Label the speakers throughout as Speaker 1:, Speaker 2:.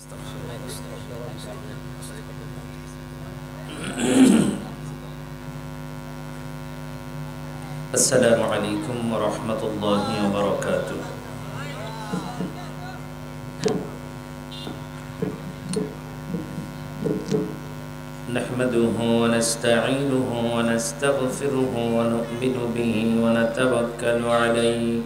Speaker 1: السلام عليكم ورحمة الله وبركاته. نحمده ونستعينه ونستغفره ونؤمن به ونتوكل عليه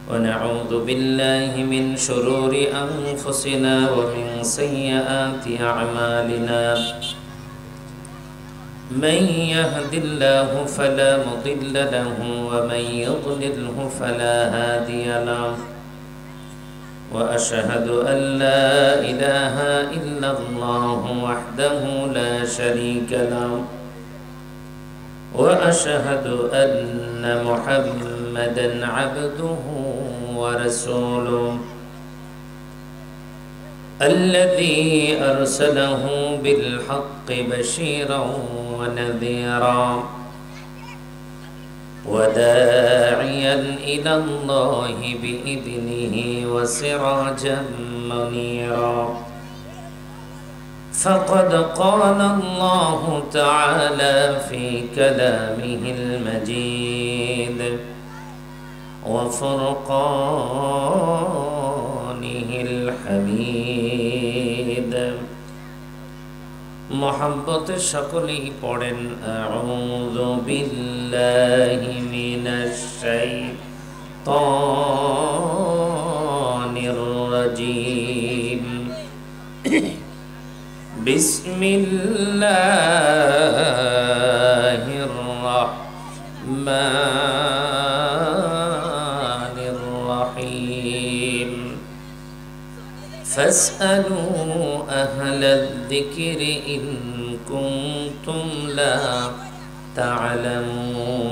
Speaker 1: ونعوذ بالله من شرور أنفسنا ومن سيئات أعمالنا. من يهد الله فلا مضل له ومن يضلله فلا هادي له وأشهد أن لا إله إلا الله وحده لا شريك له وأشهد أن محمدا عبده ورسوله الذي أرسله بالحق بشيرا ونذيرا وداعيا إلى الله بإذنه وسراجا منيرا. فقد قال الله تعالى في كلامه المجيد وفرقانه الحميد محبت شكلي পড়েন أعوذ بالله من الشيطان الرجيم بسم الله الرحمن الرحيم فاسألوا أهل الذكر إن كنتم لا تعلمون.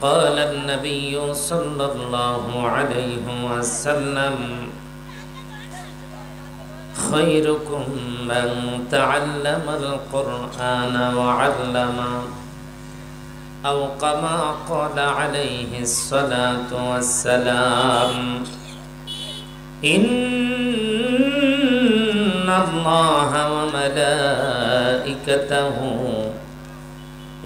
Speaker 1: قال النبي صلى الله عليه وسلم خيركم من تعلم القرآن وعلمه أو كما قال عليه الصلاة والسلام إن الله وملائكته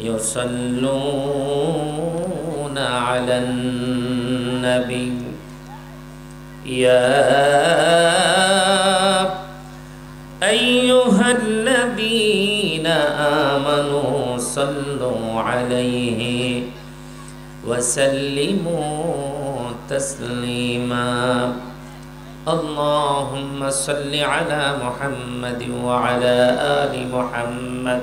Speaker 1: يصلون على النبي يا أيها الذين آمنوا صلوا عليه وسلموا تسليما. اللهم صل على محمد وعلى آل محمد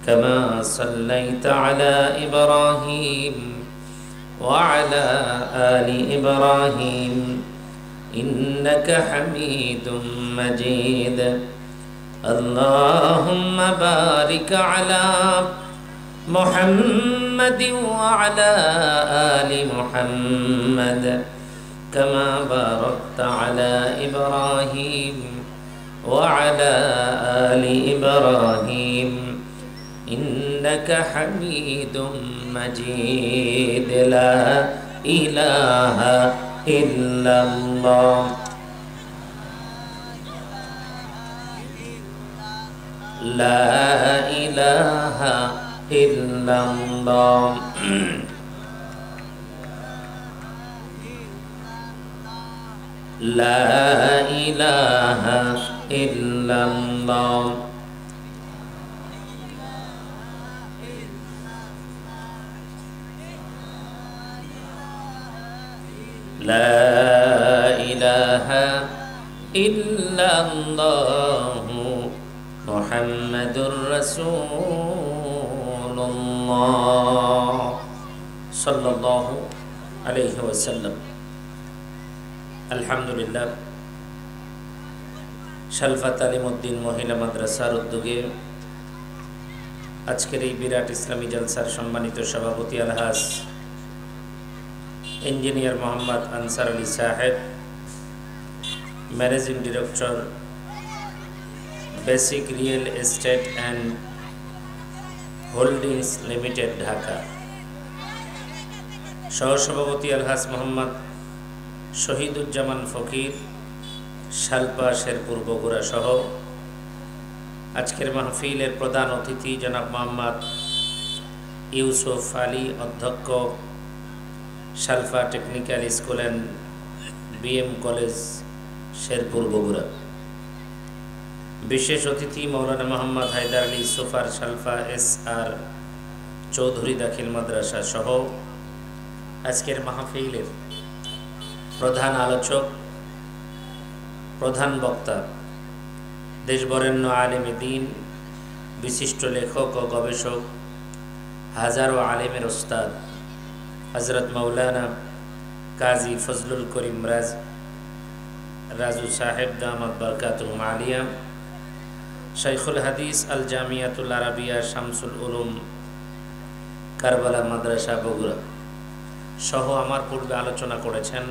Speaker 1: كما صليت على إبراهيم وعلى آل إبراهيم إنك حميد مجيد. اللهم بارك على محمد وعلى آل محمد كما باركت على إبراهيم وعلى آل إبراهيم إنك حميد مجيد. لا إله إلا الله لا إله إلا الله لا إله إلا الله لا إله إلا الله محمد رسول الله صلى الله عليه وسلم. আলহামদুলিল্লাহ শালফা তালিমউদ্দিন মহিলা মাদ্রাসার উদ্যোগে আজকের এই বিরাট ইসলামী জলসার সম্মানিত সভাপতি আলহাজ ইঞ্জিনিয়ার মোহাম্মদ আনসার আলী সাহেব, managing director basic real estate and holdings limited Dhaka, সহসভাপতি আলহাজ মোহাম্মদ শহীদুজ্জামান ফকির, শালপা, শেরপুর, বগুড়া সহ আজকের মাহফিলের প্রধান অতিথি জনাব মোহাম্মদ ইউসুফ আলী, অধ্যক্ষ, Shalpa technical school and BM college, Sherpur, Bogura. বিশেষ অতিথি মৌলানা মোহাম্মদ হায়দার আলী সুফার, শালপা SR চৌধুরী দাখিল মাদ্রাসা সহ আজকের মাহফিলের প্রধান আলোচক, প্রধান বক্তা, দেশবরেণ্য আলেমে দ্বীন, বিশিষ্ট লেখক ও গবেষক, হাজারো আলেমের ওস্তাদ হযরত মাওলানা কাজী ফজলুল করিম রাজু সাহেব দামাত বরকাতুহুম আলিয়া, শাইখুল হাদিস আল জামিয়াতুল আরাবিয়া শামসুল উলুম কারবালা মাদ্রাসা, বগুড়া সহ আমার পূর্বে আলোচনা করেছেন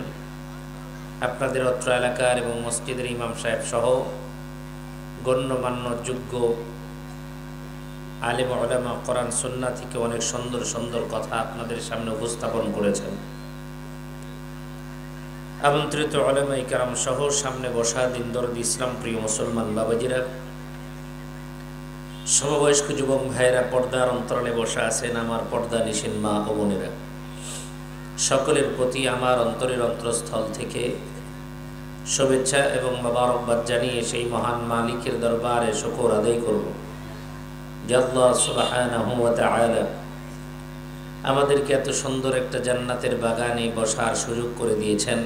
Speaker 1: আপনাদের অত্র এলাকার এবং মসজিদের ইমাম সাহেব সহ গণ্যমান্য যোগ্য আলেম উলামা, কোরআন সুন্নাহ থেকে অনেক সুন্দর সুন্দর কথা আপনাদের সামনে উপস্থাপন করেছেন। আমন্ত্রিত উলামায়ে কেরাম সহ সামনে বসা দিনদরদি ইসলাম প্রিয় মুসলমান বাবাজিরা, সমবয়স্ক যুবক ভাইয়েরা, পর্দার অন্তরালে বসা আছেন আমার পর্দা নিশীন মা ও বোনেরা, সকলের প্রতি আমার অন্তরের অন্তরস্থল থেকে শুভেচ্ছা এবং মোবারকবাদ জানিয়ে সেই মহান মালিকের দরবারে শুকর আদায় করব যে আল্লাহ সুবহানাহু ওয়া তাআলা আমাদেরকে এত সুন্দর একটা জান্নাতের বাগানে বসার সুযোগ করে দিয়েছেন।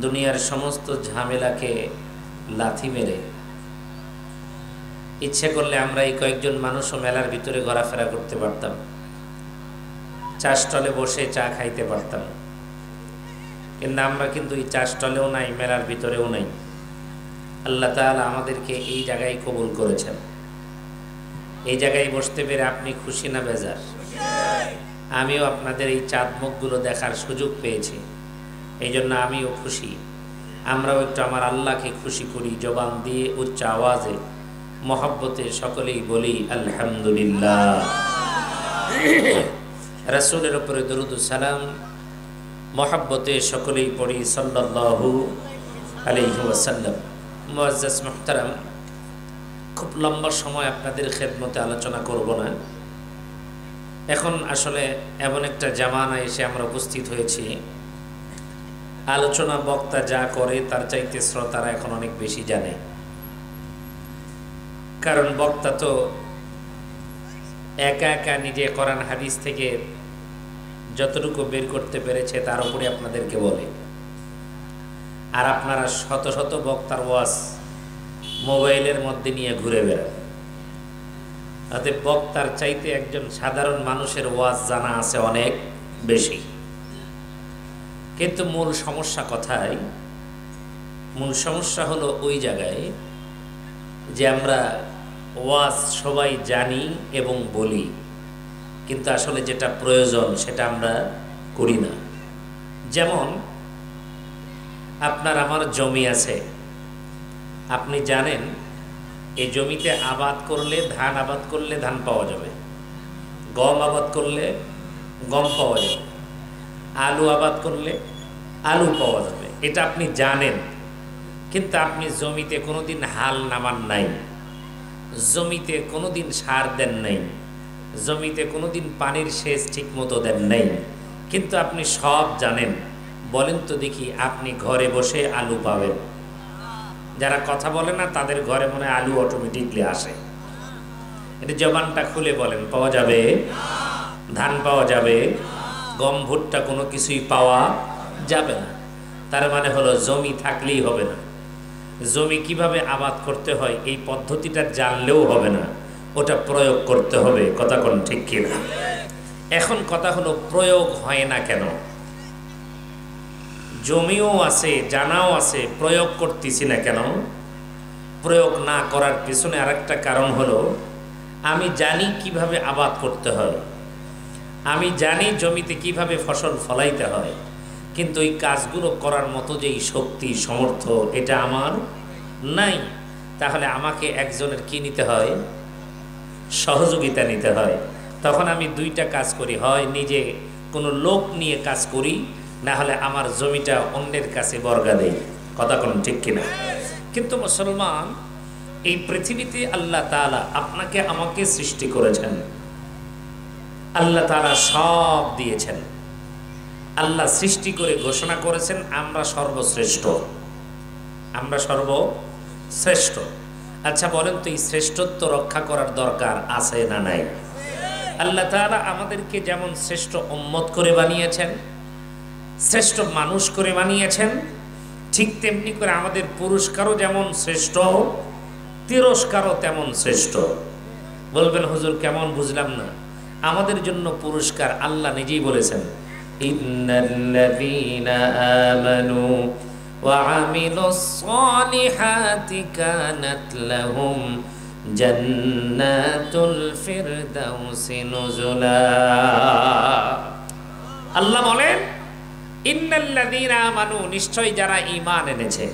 Speaker 1: দুনিয়ার সমস্ত ঝামেলাকে লাথি মেরে ইচ্ছে করলে আমরা এই কয়েকজন মানুষও মেলার ভিতরে ঘোরাফেরা করতে পারতাম, চা স্টলে বসে চা খাইতে পারতাম, কিন্তু আমরা কিন্তু এই চা স্টলেও নাই, মেলার ভিতরেও নাই। আল্লাহ তাআলা আমাদেরকে এই জায়গায় কবুল করেছেন। এই জায়গায় বসতে পেরে আপনি খুশি না বেজার? আমিও আপনাদের এই চাঁদ মুখগুলো দেখার সুযোগ পেয়েছি, এই জন্য আমিও খুশি। আমরাও একটু আমার আল্লাহকে খুশি করি, জবান দিয়ে উচ্চ আওয়াজে মহব্বতে সকলেই বলি আলহামদুলিল্লাহ। রাসূলের উপরে দরুদ ও সালাম মহব্বতে সকলেই পড়ি সাল্লাল্লাহু আলাইহি ওয়াসাল্লাম। মুআজ্জাজ মুহতারাম, খুব লম্বা সময় আপনাদের খেদমতে আলোচনা করব না। এখন আসলে এমন একটা জামানায় এসে আমরা উপস্থিত হয়েছি, আলোচনা বক্তা যা করে তার চাইতে শ্রোতারা এখন অনেক বেশি জানে। কারণ বক্তা তো একা একা নিজে কোরআন হাদিস থেকে যতটুকু বের করতে পেরেছে তার উপরে আপনাদেরকে বলে, আর আপনারা শত শত বক্তার ওয়াজ মোবাইলের মধ্যে নিয়ে ঘুরে বেড়ান। তাতে বক্তার চাইতে একজন সাধারণ মানুষের ওয়াজ জানা আছে অনেক বেশি। কিন্তু মূল সমস্যা কথাই, মূল সমস্যা হলো ওই জায়গায় যে আমরা ওয়াজ সবাই জানি এবং বলি, কিন্তু আসলে যেটা প্রয়োজন সেটা আমরা করি না। যেমন আপনার আমার জমি আছে, আপনি জানেন এই জমিতে আবাদ করলে, ধান আবাদ করলে ধান পাওয়া যাবে, গম আবাদ করলে গম পাওয়া যাবে, আলু আবাদ করলে আলু পাওয়া যাবে, এটা আপনি জানেন। কিন্তু আপনি জমিতে কোনোদিন হাল নামান নাই, জমিতে কোনোদিন সার দেন নাই, জমিতে কোনোদিন পানির সেচ ঠিক মতো দেন নাই, কিন্তু আপনি সব জানেন। বলেন তো দেখি, আপনি ঘরে বসে আলু পাবেন? যারা কথা বলে না তাদের ঘরে মনে হয় আলু অটোমেটিকলি আসে। এটা জবানটা খুলে বলেন, পাওয়া যাবে? ধান পাওয়া যাবে? গম, ভুট্টা কোনো কিছুই পাওয়া যাবে না। তার মানে হলো জমি থাকলেই হবে না। জমি কিভাবে আবাদ করতে হয় এই পদ্ধতিটা জানলেও হবে না, ওটা প্রয়োগ করতে হবে। কথা কোন ঠিক কিনা? এখন কথা হলো প্রয়োগ হয় না কেন? জমিও আছে, জানাও আছে, প্রয়োগ করতেছি না কেন? প্রয়োগ না করার পিছনে আরেকটা কারণ হলো, আমি জানি কিভাবে আবাদ করতে হয়, আমি জানি জমিতে কিভাবে ফসল ফলাইতে হয়, কিন্তু এই কাজগুলো করার মতো যেই শক্তি সামর্থ্য এটা আমার নাই। তাহলে আমাকে একজনের কি নিতে হয়? সহযোগিতা নিতে হয়। তখন আমি দুইটা কাজ করি, হয় নিজে কোনো লোক নিয়ে কাজ করি, না হলে আমার জমিটা অন্যের কাছে বর্গা দেই। কথা কোন ঠিক কিনা? কিন্তু মুসলমান, এই পৃথিবীতে আল্লাহ তাআলা আপনাকে আমাকে সৃষ্টি করেছেন, আল্লাহ তাআলা সব দিয়েছেন। আল্লাহ সৃষ্টি করে ঘোষণা করেছেন আমরা সর্বশ্রেষ্ঠ, আমরা সর্বশ্রেষ্ঠ। আচ্ছা বলেন তো, এই শ্রেষ্ঠত্ব রক্ষা করার দরকার আছে না নাই? আল্লাহ তাআলা আমাদেরকে যেমন শ্রেষ্ঠ উম্মত করে বানিয়েছেন, শ্রেষ্ঠ মানুষ করে বানিয়েছেন, ঠিক তেমনি করে আমাদের পুরস্কারও যেমন শ্রেষ্ঠ, তিরস্কারও তেমন শ্রেষ্ঠ। বলবেন হুজুর কেমন, বুঝলাম না। আমাদের জন্য পুরস্কার আল্লাহ নিজেই বলেছেন, ইন্নাল্লাযীনা আমানু ওয়া আমিলুস সালিহাতি কানাত লাহুম জান্নাতুল ফিরদাউসি নুজুলা। আল্লাহ বলেন, ইন্নাল্লাযীনা আমানু, নিশ্চয় যারা ঈমান এনেছে,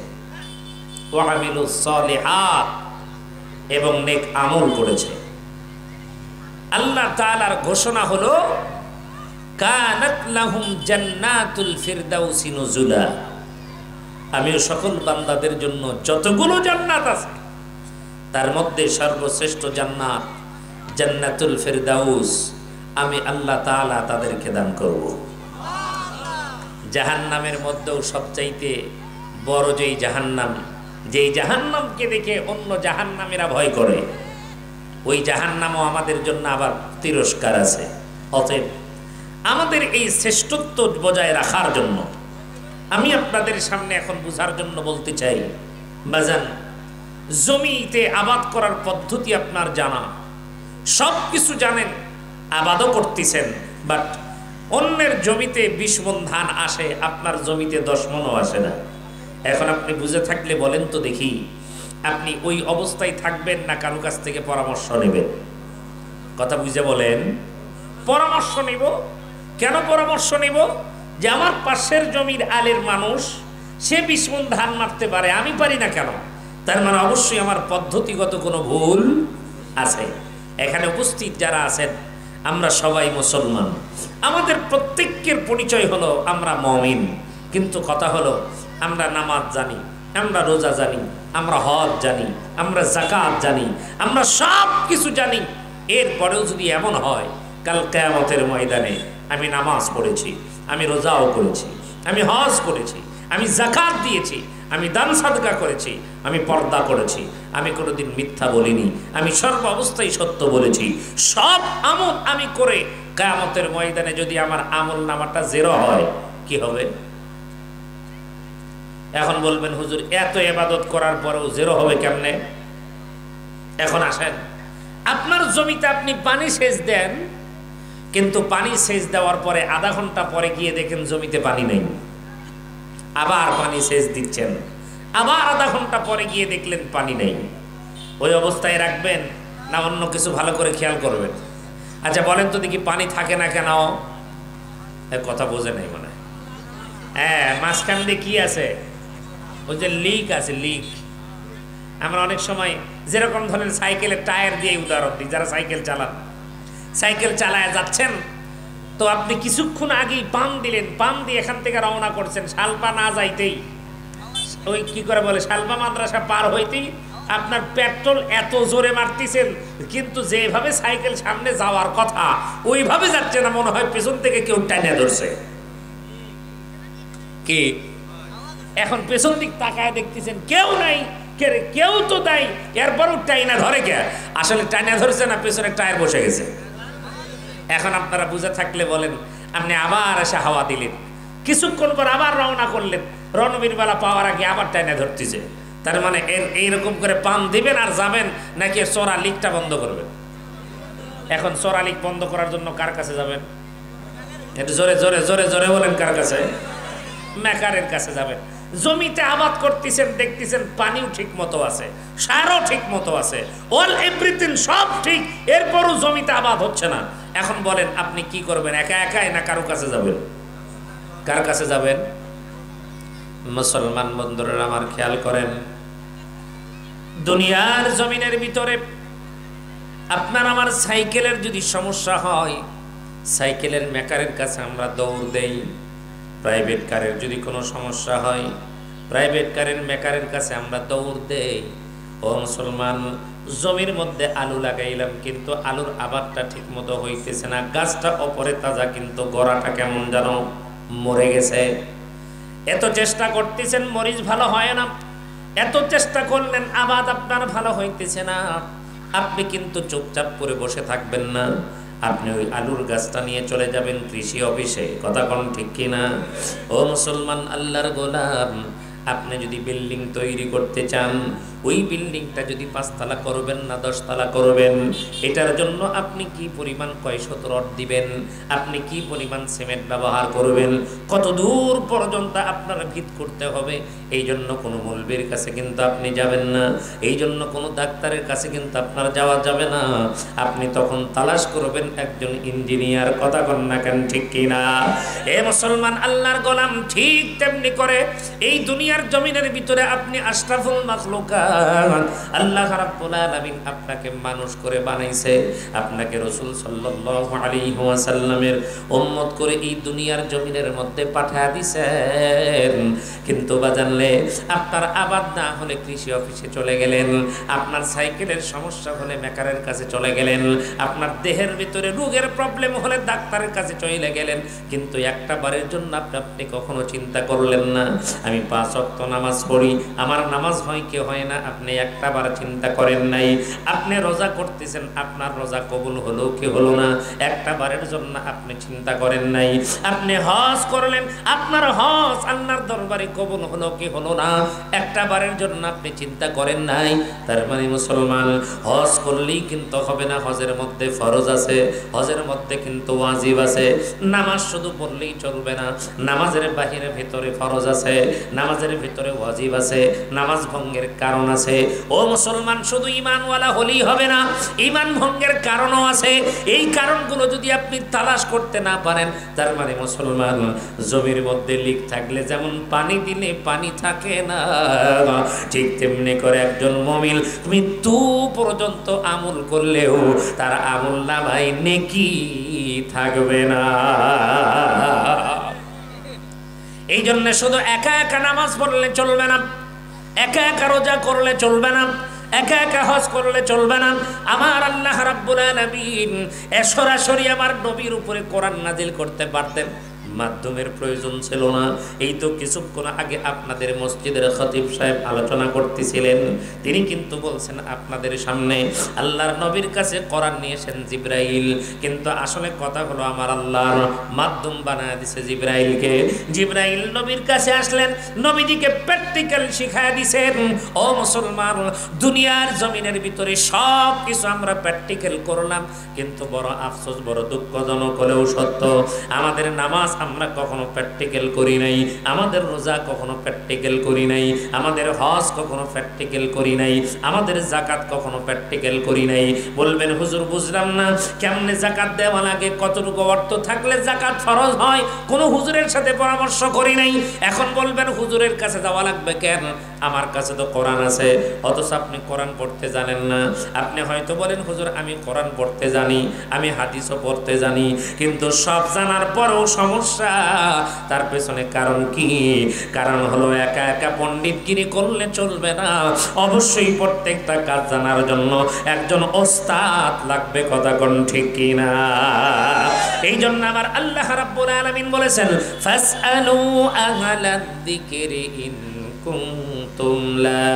Speaker 1: ওয়া আমিলুস সালিহাত, এবং নেক আমল করেছে। আল্লাহ তাআলার ঘোষণা হলো কানাত লাহুম জান্নাতুল ফিরদাউসি নুজুলা। আমিও সকল বান্দাদের জন্য যতগুলো জান্নাত আছে তার মধ্যে সর্বশ্রেষ্ঠ জান্নাত জান্নাতুল ফিরদাউস আমি আল্লাহ তাআলা তাদেরকে দান করব। জাহান্নামের মধ্যেও সবচাইতে বড় যেই জাহান্নাম, যেই জাহান্নামকে দেখে অন্য জাহান্নামীরা ভয় করে, ওই জাহান্নামও আমাদের জন্য আবার তিরস্কার আছে। অতএব আমাদের এই শ্রেষ্ঠত্ব বজায় রাখার জন্য আমি আপনাদের সামনে এখন বুঝার জন্য বলতে চাই, বাজান, জমিতে আবাদ করার পদ্ধতি আপনার জানা, সব কিছু জানেন, আবাদও করতেছেন, বাট অন্যের জমিতে 20 মণ ধান আসে, আপনার জমিতে 10 মণও আসে না। এখন আপনি বুঝে থাকলে বলেন তো দেখি, আপনি ওই অবস্থায় থাকবেন না কারো কাছ থেকে পরামর্শ নেবেন? কথা বুঝে বলেন। পরামর্শ নিব। কেন পরামর্শ নিব? যে আমার পাশের জমির আলের মানুষ, সে 20 মণ ধান মারতে পারে, আমি পারি না কেন? তার মানে অবশ্যই আমার পদ্ধতিগত কোনো ভুল আছে। এখানে উপস্থিত যারা আছেন আমরা সবাই মুসলমান, আমাদের প্রত্যেকের পরিচয় হলো আমরা মুমিন। কিন্তু কথা হলো আমরা নামাজ জানি, আমরা রোজা জানি, আমরা হজ জানি, আমরা যাকাত জানি, আমরা সব কিছু জানি। এরপরেও যদি এমন হয় কাল কিয়ামতের ময়দানে আমি নামাজ পড়েছি, আমি রোজাও করেছি, আমি হজ করেছি, আমি যাকাত দিয়েছি, আমি দান সাদকা করেছি, আমি পর্দা করেছি, আমি কোনোদিন মিথ্যা বলিনি, আমি সর্ব অবস্থায় সত্য বলেছি, সব আমল আমি করে কিয়ামতের ময়দানে যদি আমার আমল নামাটা জিরো হয়, কি হবে? এখন বলবেন হুজুর এত ইবাদত করার পরেও জিরো হবে কেমনে? এখন আসেন, আপনার জমিতে আপনি পানি সেচ দেন, কিন্তু পানি সেচ দেওয়ার পরে আধা ঘন্টা পরে গিয়ে দেখেন জমিতে পানি নেই, আবার পানি সেচ দিচ্ছেন, আবার আধা ঘন্টা পরে গিয়ে দেখলেন পানি নেই। ওই অবস্থায় রাখবেন না অন্য কিছু ভালো করে খেয়াল করবেন? আচ্ছা বলেন তো দেখি, পানি থাকে না কেন? কথা বোঝে নাই মনে হয়। হ্যাঁ, মাঝখান দিয়ে কি আছে? ওই যে লিক আছে, লিক। আমরা অনেক সময় যেরকম ধরেন সাইকেলের টায়ার দিয়ে উদাহরণ দিই, যারা সাইকেল চালান, সাইকেল চালায় যাচ্ছেন, তো আপনি কিছুক্ষণ আগেই পাম্প দিলেন, পাম্প দিয়ে এখান থেকে রওনা করছেন, শালপা না যাইতেই, ওই কি করে বলে, শালপা মাদ্রাসা পার হইতেই আপনার পেট্রোল এত জোরে মারতেছেন, কিন্তু যেভাবে সাইকেল সামনে যাওয়ার কথা ওইভাবে যাচ্ছে না, মনে হয় পেছন থেকে কেউ টাইনা ধরছে। কি এখন পেছন দিক তাকায় দেখতেছেন কেউ নাই, কেউ তো নাই, এরপরও টাইনা ধরে কে? আসলে টাইনা ধরছে না, পেছনে টায়ার বসে গেছে। এখন আপনারা বুঝে থাকলে বলেন, আপনি আবার এসে হাওয়া দিলেন, কিছুক্ষণ পর আবার রওনা করলেন, রণবীর বেলা পাওয়ার আগে আবার টাইনা ধরতেছে। তার মানে এইরকম করে পান দিবেন আর যাবেন, নাকি চোরা লিকটা বন্ধ করবেন? এখন চোরা লিক বন্ধ করার জন্য কার কাছে যাবেন? একটু জোরে জোরে জোরে জোরে বলেন, কার কাছে? মেকারের কাছে যাবেন। জমিতে আবাদ করতেছেন, দেখতেছেন পানিও ঠিক মতো আছে, সারও ঠিক মতো আছে, অল এভরিথিং সব ঠিক, এরপরও জমিতে আবাদ হচ্ছে না। এখন বলেন আপনি কি করবেন? একা একাই না কারো কাছে যাবেন? কার কাছে যাবেন? মুসলমান বন্ধুরা আমার খেয়াল করেন, দুনিয়ার জমিনের ভিতরে আপনার আমার সাইকেলের যদি সমস্যা হয়, সাইকেলের মেকারের কাছে আমরা দৌড় দেই। প্রাইভেট কারের যদি কোনো সমস্যা হয়, প্রাইভেট কারের মেকারের কাছে আমরা দৌড় দেই। ও মুসলমান, জমির মধ্যে আলু লাগাইলাম, কিন্তু আলুর আবাদটা ঠিক মতো হইতেছে না। গাছটা অপরে তাজা, কিন্তু গোড়াটা কেমন যেন মরে গেছে। এত চেষ্টা করতেছেন, মরিচ ভালো হয় না। এত চেষ্টা করলেন, আবাদ আপনার ভালো হইতেছে না। আপনি কিন্তু চুপচাপ করে বসে থাকবেন না, আপনি ওই আলুর গাছটা নিয়ে চলে যাবেন কৃষি অফিসে। কথা কোন ঠিক কিনা? ও মুসলমান, আল্লাহর গোলাম, আপনি যদি বিল্ডিং তৈরি করতে চান, ওই বিল্ডিংটা যদি 5 তলা করবেন না 10 তলা করবেন, এটার জন্য আপনি কি পরিমাণ কয়শত রড দিবেন, আপনি কি পরিমাণ সিমেন্ট ব্যবহার করবেন, কত দূর পর্যন্ত আপনার ভিত করতে হবে, এই জন্য কোনো মৌলবীর কাছে কিন্তু আপনি যাবেন না, এই জন্য কোনো ডাক্তারের কাছে কিন্তু আপনার যাওয়া যাবে না। আপনি তখন তালাশ করবেন একজন ইঞ্জিনিয়ার। কথা কন না কেন ঠিক কিনা? এ মুসলমান, আল্লাহর গোলাম, ঠিক তেমনি করে এই দুনিয়ার জমিনের ভিতরে আপনি আশরাফুল মাখলুকাত, আল্লাহ রাব্বুল আলামিন আপনাকে মানুষ করে বানাইছে, আপনাকে রাসূল সাল্লাল্লাহু আলাইহি ওয়াসাল্লামের উম্মত করে এই দুনিয়ার জমিনের মধ্যে পাঠিয়ে দিয়েছেন। কিন্তু বাজানলে আপনার আবাদ না হলে কৃষি অফিসে চলে গেলেন, আপনার সাইকেলের সমস্যা হলে মেকারের কাছে চলে গেলেন, আপনার দেহের ভিতরে রোগের প্রবলেম হলে ডাক্তারের কাছে চলে গেলেন, কিন্তু একটা বারের জন্য আপনি কখনো চিন্তা করলেন না আমি 5 ওয়াক্ত নামাজ পড়ি, আমার নামাজ হয় কি হয় না, আপনি একটা বার চিন্তা করেন নাই। আপনি রোজা করতেছেন, আপনার রোজা কবুল হলো কি হলো না, একটা বারের জন্য আপনি চিন্তা করেন নাই। আপনি হজ করলেন, আপনার হজ আল্লাহর দরবারে কবুল হলো কি হলো না, একটা বারের জন্য আপনি চিন্তা করেন নাই। তার মানে মুসলমান, হজ করলেই কিন্তু হবে না, হজের মধ্যে ফরজ আছে, হজের মধ্যে কিন্তু ওয়াজিব আছে। নামাজ শুধু পড়লেই চলবে না, নামাজের বাহিরে ভিতরে ফরজ আছে, নামাজের ভিতরে ওয়াজিব আছে, নামাজ ভঙ্গের কারণ আছে। ও মুসলমান, শুধু ঈমানওয়ালা হলেই হবে না, ঈমান ভঙ্গের কারণও আছে। এই কারণগুলো যদি আপনি তালাশ করতে না পারেন, তার মানে মুসলমান, জমির মধ্যে লিক থাকলে যেমন পানি দিলে পানি থাকে না, ঠিক তেমনি করে একজন মুমিন মৃত্যু পর্যন্ত আমল করলেও তার আমল নামায় নেকি থাকবে না। এই জন্য শুধু একা একা নামাজ পড়লে চলবে না, একা একা রোজা করলে চলবে না, একা একা হজ করলে চলবে না। আমার আল্লাহ রাব্বুল আলামিন সরাসরি আমার নবীর উপরে কোরআন নাজিল করতে পারতেন, মাধ্যমের প্রয়োজন ছিল না। এই তো কিছুক্ষণ আগে আপনাদের মসজিদের খতিব সাহেব আলোচনা করতেছিলেন, তিনি কিন্তু বলছেন আপনাদের সামনে আল্লাহর নবীর কাছে কোরআন নিয়েছেন জিবরাইল, কিন্তু আসলে কথা হলো আমার আল্লাহর মাধ্যম বানায় দিয়েছে জিবরাইলকে। জিবরাইল নবীর কাছে আসলেন, নবীজিকে প্র্যাকটিক্যাল শিখায় দিয়েছেন। ও মুসলমান, দুনিয়ার জমিনের ভিতরে সব কিছু আমরা প্র্যাকটিক্যাল করলাম, কিন্তু বড় আফসোস, বড় দুঃখজনক হলেও সত্য, আমাদের নামাজ আমরা কখনো প্র্যাকটিক্যাল করি নাই, আমাদের রোজা কখনো প্র্যাকটিক্যাল করি নাই, আমাদের হজ কখনো প্র্যাকটিক্যাল করি নাই, আমাদের যাকাত কখনো প্র্যাকটিক্যাল করি নাই। বলবেন হুজুর বুঝলাম না, কেমনে যাকাত দেওয়া লাগে, কতটুকু অর্থ থাকলে যাকাত ফরজ হয়, কোনো হুজুরের সাথে পরামর্শ করি নাই। এখন বলবেন হুজুরের কাছে যাওয়া লাগবে কেন, আমার কাছে তো কোরআন আছে। অথচ আপনি কোরআন পড়তে জানেন না। আপনি হয়তো বলেন হুজুর আমি কোরআন পড়তে জানি, আমি হাদিসও পড়তে জানি, কিন্তু সব জানার পরেও সমস্যা। তার পেছনে কারণ কি? কারণ হলো একা একা পণ্ডিতগিরি করলে চলবে না, অবশ্যই প্রত্যেকটা কাজ জানার জন্য একজন ওস্তাদ লাগবে। কথা কোন ঠিক কিনা? এই জন্য আমার আল্লাহ রাব্বুল আলামিন বলেছেন, ফাসআলু আহলাদ যিকরি ইন কুনতুম লা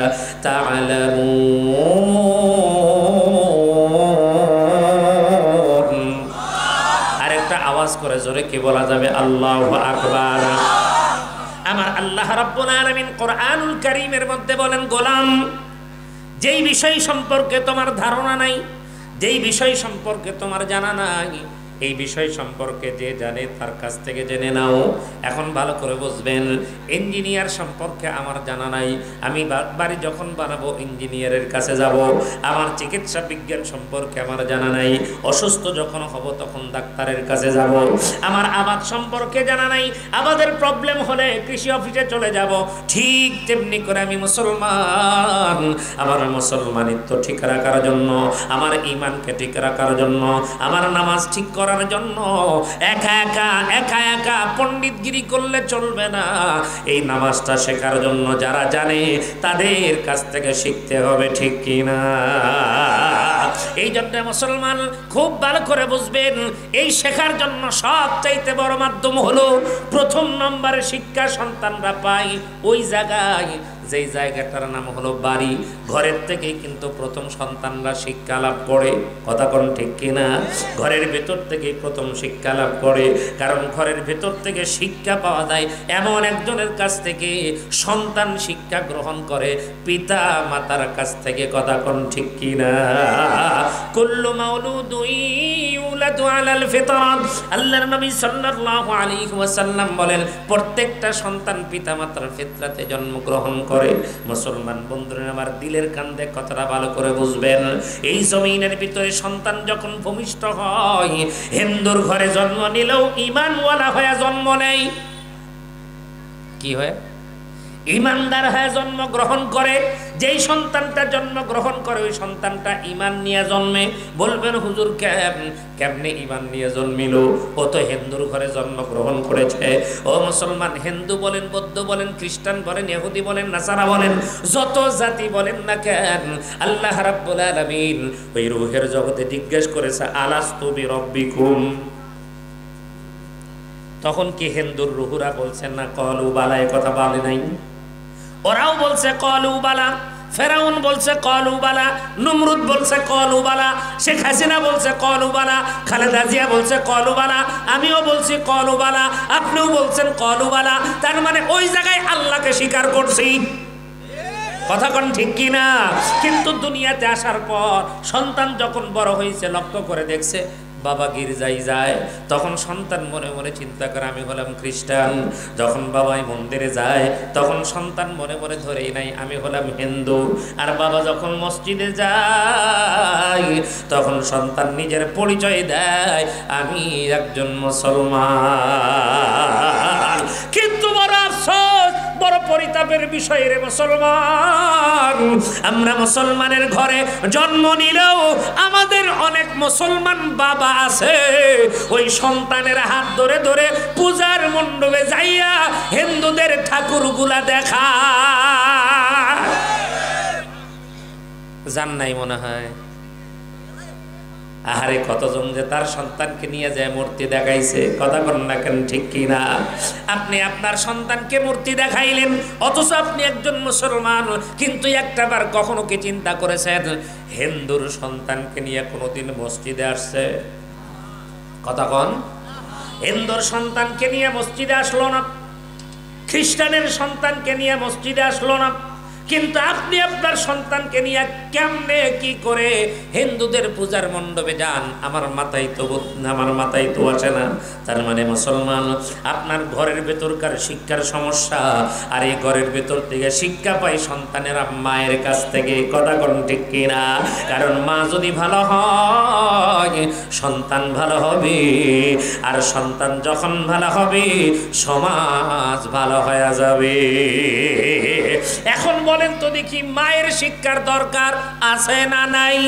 Speaker 1: তা'লামুন। আরেকটা আওয়াজ করে জোরে কি বলা যাবে? আল্লাহু আকবার। আমার আল্লাহ রাব্বুল আলামিন কোরআনুল কারীমের মধ্যে বলেন, গোলাম, যেই বিষয় সম্পর্কে তোমার ধারণা নাই, যেই বিষয় সম্পর্কে তোমার জানা নাই, এই বিষয় সম্পর্কে যে জানে তার কাছ থেকে জেনে নাও। এখন ভালো করে বুঝবেন, ইঞ্জিনিয়ার সম্পর্কে আমার জানা নাই, আমি বাড়ি যখন বানাবো ইঞ্জিনিয়ারের কাছে যাব। আমার চিকিৎসা বিজ্ঞান সম্পর্কে আমার জানা নাই, অসুস্থ যখন হব তখন ডাক্তারের কাছে যাব। আমার আবাদ সম্পর্কে জানা নাই, আবাদের প্রবলেম হলে কৃষি অফিসে চলে যাব। ঠিক তেমনি করে আমি মুসলমান, আমার মুসলমানিত্ব ঠিক রাখার জন্য, আমার ঈমানকে ঠিক রাখার জন্য, আমার নামাজ ঠিক করার করার জন্য একা একা পণ্ডিতগিরি করলে চলবে না। এই নামাজটা শেখার জন্য যারা জানে তাদের কাছ থেকে শিখতে হবে, ঠিক কিনা? এই জন্য মুসলমান খুব ভালো করে বুঝবেন, এই শেখার জন্য সবচাইতে বড় মাধ্যম হলো প্রথম নম্বরে শিক্ষা সন্তানরা পায় ওই জায়গায়, যেই জায়গাটার নাম হলো বাড়ি। ঘরের থেকেই কিন্তু প্রথম সন্তানরা শিক্ষা লাভ করে, কথা কোন ঠিক কিনা? ঘরের ভেতর থেকেই প্রথম শিক্ষা লাভ করে, কারণ ঘরের ভেতর থেকে শিক্ষা পাওয়া যায় এমন একজনের কাছ থেকে সন্তান শিক্ষা গ্রহণ করে, পিতা মাতার কাছ থেকে, কথা কোন ঠিক কিনা? কুল্লু মাউলুদুন ইউলাদু আলাল ফিতরাত, আল্লাহর নবী সাল্লাল্লাহু আলাইহি ওয়াসাল্লাম বলেন প্রত্যেকটা সন্তান পিতা মাতার ফিতরাতে জন্মগ্রহণ করে। মুসলমান বন্ধুরা আমার, দিলের কান্দে কথাটা ভালো করে বুঝবেন। এই জমিনের ভিতরে সন্তান যখন ভূমিষ্ঠ হয়, হিন্দুর ঘরে জন্ম নিলেও ঈমানওয়ালা হয়ে জন্ম নেয়। কি হয়? ঈমানদার হয়ে জন্মগ্রহণ করে। যেই সন্তানটা জন্মগ্রহণ করে ওই সন্তানটা ঈমান নিয়ে জন্মে। বলবেন হুজুর কেমনে ঈমান নিয়ে জন্মিল? ও তো হিন্দুর ঘরে জন্মগ্রহণ করেছে। ও মুসলমান, হিন্দু বলেন, বৌদ্ধ বলেন, খ্রিস্টান বলেন, ইহুদি বলেন, নাসারা বলেন, যত জাতি বলেন না কেন, আল্লাহ রাব্বুল আলামিন ওই রূহের জগতে জিজ্ঞেস করেছে আলাস্তু বিরাব্বিকুম। তখন কি হিন্দুর রুহুরা বলছেন না কলু বালা? এ কথা বলে নাই? ওরাও বলছে কলু বালা, ফেরাউন বলছে কলু বালা, নমরুদ বলছে কলু বালা, শেখ হাসিনা বলছে কলু বালা, খালেদা জিয়া বলছে কলু বালা, আমিও বলছি কলু বালা, আপনিও বলছেন কলু বালা। তার মানে ওই জায়গায় আল্লাহকে স্বীকার করছি, কথা কোন ঠিক কিনা? কিন্তু দুনিয়াতে আসার পর সন্তান যখন বড় হয়েছে, লক্ষ্য করে দেখছে বাবা গির্জায় যায়, তখন সন্তান মনে মনে চিন্তা করে আমি হলাম খ্রিস্টান। যখন বাবাই মন্দিরে যায় তখন সন্তান মনে মনে ধরেই নাই আমি হলাম হিন্দু। আর বাবা যখন মসজিদে যায় তখন সন্তান নিজের পরিচয় দেয় আমি একজন মুসলমান। কিন্তু বড় আফসোস, বড় পরিতাপের বিষয় রে মুসলমান, আমরা মুসলমানের ঘরে জন্ম নিলেও আমাদের অনেক মুসলমান বাবা আছে ওই সন্তানের হাত ধরে ধরে পূজার মণ্ডপে যাইয়া হিন্দুদের ঠাকুরগুলা দেখা জান নাই মনে হয়। আহারে কতজন যে তার সন্তানকে নিয়ে যায় মূর্তি দেখাইছে, কথা বল না কেন ঠিক কিনা? আপনি আপনার সন্তানকে মূর্তি দেখাইলেন, অথচ আপনি একজন মুসলমান। কিন্তু একটাবার কখনো কি চিন্তা করেছেন হিন্দুর সন্তানকে নিয়ে কোনোদিন মসজিদে আসছে? কথা কন। হিন্দুর সন্তানকে নিয়ে মসজিদে আসলো না, খ্রিস্টানের সন্তানকে নিয়ে মসজিদে আসলো না। কিন্তু আপনি আপনার সন্তানকে নিয়ে কেমনে কি করে হিন্দুদের পূজার মণ্ডপে যান? আমার মাথায় তো আসে না। তার মানে মুসলমান, আপনার ঘরের ভেতরকার শিক্ষার সমস্যা, আর এই ঘরের ভেতর থেকে শিক্ষা পাই সন্তানেরা মায়ের কাছ থেকে, কথা কোন ঠিক কিনা? কারণ মা যদি ভালো হয় সন্তান ভালো হবে, আর সন্তান যখন ভালো হবে সমাজ ভালো হয়ে যাবে। এখন বলেন তো দেখি, মায়ের শিক্ষার দরকার আছে না নাই?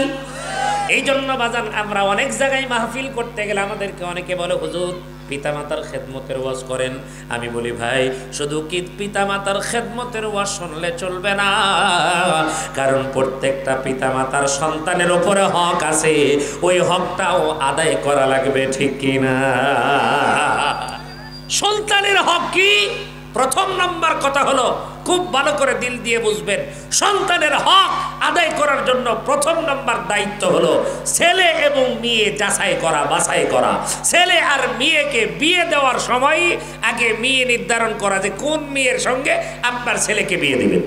Speaker 1: এই জন্য বাজান আমরা অনেক জায়গায় মাহফিল করতে গেলে আমাদেরকে অনেকে বলে হুজুর পিতামাতার খেদমতের ওয়াজ করেন। আমি বলি ভাই, শুধু কি পিতামাতার খেদমতের ওয়াজ শুনলে চলবে না, কারণ প্রত্যেকটা পিতামাতার সন্তানের উপরে হক আছে, ওই হকটাও আদায় করা লাগবে, ঠিক কিনা? সন্তানের হক কি? প্রথম নাম্বার কথা হলো, খুব ভালো করে দিল দিয়ে বুঝবেন, সন্তানের হক আদায় করার জন্য প্রথম নাম্বার দায়িত্ব হলো ছেলে এবং মেয়ে যাচাই করা, বাছাই করা। ছেলে আর মেয়েকে বিয়ে দেওয়ার সময় আগে মেয়ে নির্ধারণ করা যে কোন মেয়ের সঙ্গে আপনার ছেলেকে বিয়ে দিবেন।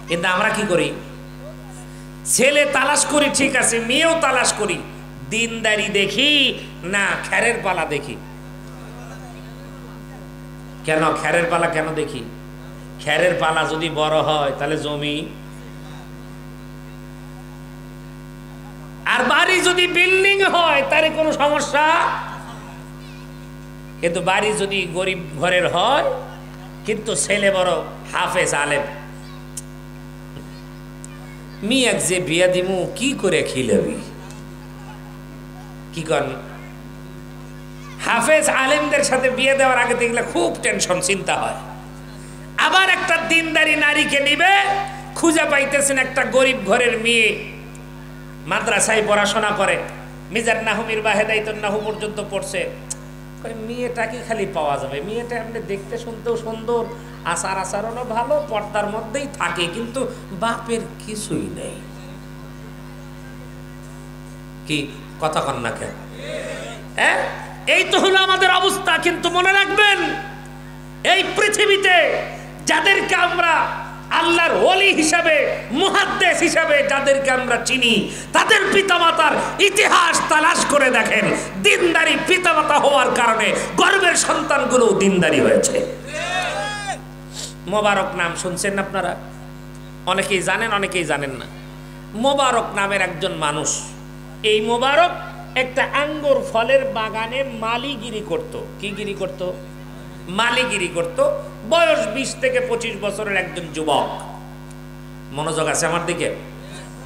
Speaker 1: কিন্তু আমরা কি করি? ছেলে তালাশ করি, ঠিক আছে, মেয়েও তালাশ করি, দিনদারি দেখি না খ্যারের পালা দেখি? কেন খ্যারের পালা কেন দেখি? খ্যারের পালা যদি বড় হয় তাহলে জমি, আর বাড়ি যদি বিল্ডিং হয় তারে কোনো সমস্যা। কিন্তু বাড়ি যদি গরিব ঘরের হয় কিন্তু ছেলে বড় হাফেজ আলেম, মিয়াক যে বিয়া দিমু কি করে খিলাবি? কি কন হাফেজ আলেমদের সাথে বিয়ে দেওয়ার আগে দেখলে খুব টেনশন চিন্তা হয়। আবার একটা দিনদারি নারীকে নিবে, খুঁজে পাইতেছেন একটা গরিব ঘরের মেয়ে, মাদ্রাসায় পড়াশোনা করে, মিজান নাহুমির বাহেদাইতুন নাহু পর্যন্ত পড়ছে। মেয়েটা কি খালি পাওয়া যাবে? মেয়েটা এমনি দেখতে শুনতেও সুন্দর, আচার আচরণও ভালো, পর্দার মধ্যেই থাকে, কিন্তু বাপের কিছুই নেই। কি কথা কন না কেন? হ্যাঁ, এই তো হলো আমাদের অবস্থা। কিন্তু মনে রাখবেন, এই পৃথিবীতে যাদেরকে আমরা আল্লাহর ওলি হিসাবে, মুহাদ্দিস হিসাবে যাদেরকে আমরা চিনি, তাদের পিতামাতার ইতিহাস তালাশ করে দেখেন। দিনদারি পিতামাতা হওয়ার কারণে গর্বের সন্তানগুলো দিনদারি হয়েছে। মোবারক নাম শুনছেন আপনারা? অনেকেই জানেন, অনেকেই জানেন না। মোবারক নামের একজন মানুষ, এই মোবারক একটা আঙ্গুর ফলের বাগানে মালিগিরি করত। কি গিরি করত? মালিগিরি করত। বয়স 20 থেকে 25 বছরের একজন যুবক। মনোযোগ আছে আমার দিকে?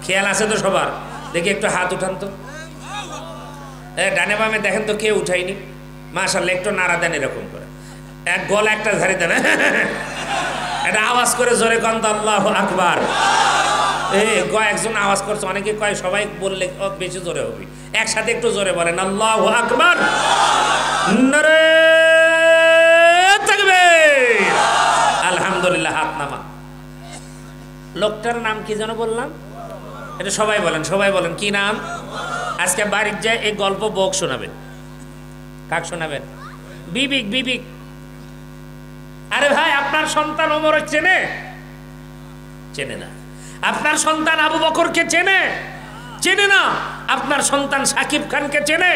Speaker 1: খেয়াল আছে তো সবার? দেখি একটু হাত উঠান তো। ডানে বামে দেখেন তো, কে উঠাইনি? মাশাআল্লাহ, একটু নাড়া দেন এরকম করে, এক গলা একটা ঝাড়ি দেন, এটা আওয়াজ করে জোরে কন তো আল্লাহু আকবার। কয়েকজন আওয়াজ করছে, অনেকে কয় সবাই বললে বেশি জোরে হবে। একসাথে একটু জোরে বলেন আল্লাহু আকবার, নারে তাকবীর, আলহামদুলিল্লাহ। হাত নামা। লোকটার নাম কি যেন বললাম? এটা সবাই বলেন, সবাই বলেন, কি নাম? আজকে বাড়ির যায় এই গল্প বক শোনাবেন। কাক শোনাবেন? বিবিক। বিবিক, আরে ভাই, আপনার সন্তান ওমর চেনে? চেনে না। আপনার সন্তান আবু বকরকে চেনে? চেনে না। আপনার সন্তান সাকিব খানকে চেনে?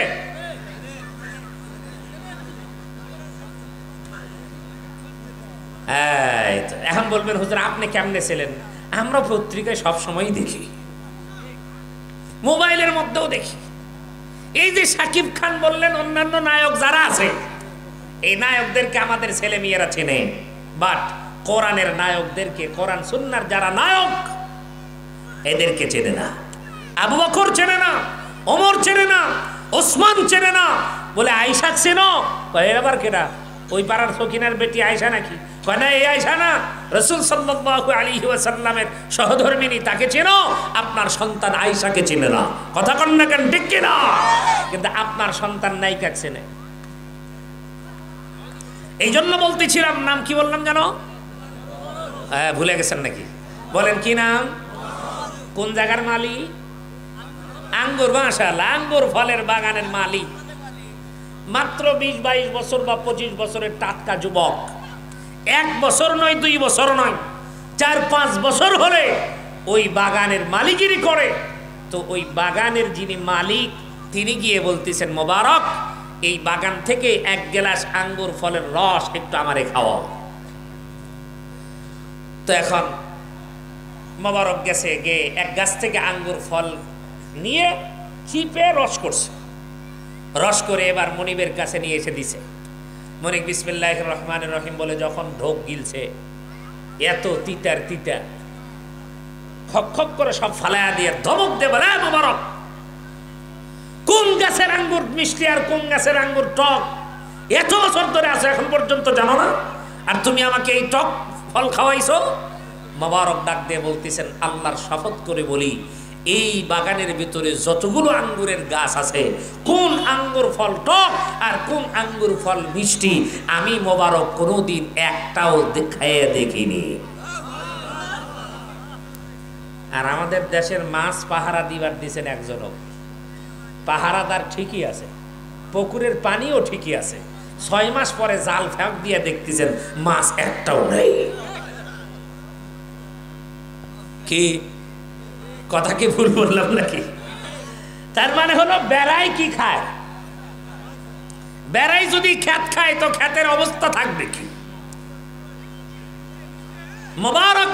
Speaker 1: এখন বলবেন হুজুর আপনি কেমনে ছিলেন? আমরা পত্রিকায় সব সময় দেখি, মোবাইলের মধ্যেও দেখি। এই যে সাকিব খান বললেন, অন্যান্য নায়ক যারা আছে, এই নায়কদেরকে আমাদের ছেলে মেয়েরা চেনে, বাট কোরআনের নায়কদেরকে, কোরআন সুন্নাহর যারা নায়ক, এদেরকে চেনে না। আবু বকর চেনে না, ওমর চেনে না, ওসমান চেনে না। বলে আয়েশা চেনো? এবার কেডা? ওই পাড়ার সকিনার বেটি আয়েশা নাকি? কয় না, এই আয়েশা না, রাসূল সাল্লাল্লাহু আলাইহি ওয়াসাল্লামের সহধর্মিনী, তাকে চেনো? আপনার সন্তান আয়েশাকে চেনে না। কথা কন না কেন? ঠিক কিনা? কিন্তু আপনার সন্তান নায়িকা চেনে। এই জন্য বলতেছিলাম, নাম কি বললাম জানো? হ্যাঁ, ভুলে গেছেন নাকি? বলেন কি নাম? কোন জায়গার মালি? আঙ্গুর। মাশাআল্লাহ, আঙ্গুর ফলের বাগানের মালিক। মাত্র 20-22 বছর বা 25 বছরের টাটকা যুবক। 1 বছর নয়, 2 বছর নয়, 4-5 বছর হলে ওই বাগানের মালিকিরি করে। তো ওই বাগানের যিনি মালিক, তিনি গিয়ে বলতেছেন, মোবারক, এই বাগান থেকে 1 গ্লাস আঙ্গুর ফলের রস একটু আমারে খাওয়াও। তো এখন মোবারক গেছে, গিয়ে এক গাছ থেকে আঙ্গুর ফল নিয়ে চিপে রস করছে। রস করে এবার মনিবের কাছে নিয়ে এসে দিছে। মনিব বিসমিল্লাহির রহমানির রহিম বলে যখন ঢোক গিলছে, এত তিতার তিতা, খক খক করে সব ফালায়া দিয়ে ধমক দিয়ে বলে, মোবারক, কোন গাছের আঙ্গুর মিষ্টি আর কোন গাছের আঙ্গুর টক? এত বছর ধরে আছে, এখন পর্যন্ত জানো না? আর তুমি আমাকে এই টক ফল খাওয়াইছো? মোবারক ডাক দিয়ে বলতেছেন, আল্লাহর শপথ করে বলি, এই বাগানের ভিতরে যতগুলো আঙ্গুরের গাছ আছে, কোন আঙ্গুর ফল টক আর কোন আঙ্গুর ফল মিষ্টি, আমি মোবারক কোনোদিন একটাও খাইয়ে দেখিনি। আর আমাদের দেশের মাছ পাহারা দিবার দিচ্ছেন একজনও। পাহারাদার ঠিকই আছে, পুকুরের পানিও ঠিকই আছে, 6 মাস পরে জাল ফেঁক দিয়ে দেখতেছেন মাছ একটাও নেই। কি কথা কি ভুল বললাম নাকি? তার মানে হলো, বেড়াই কি খায়? বেড়াই যদি খ্যাত খায় তো খ্যাতের অবস্থা থাকবে কি? মোবারক,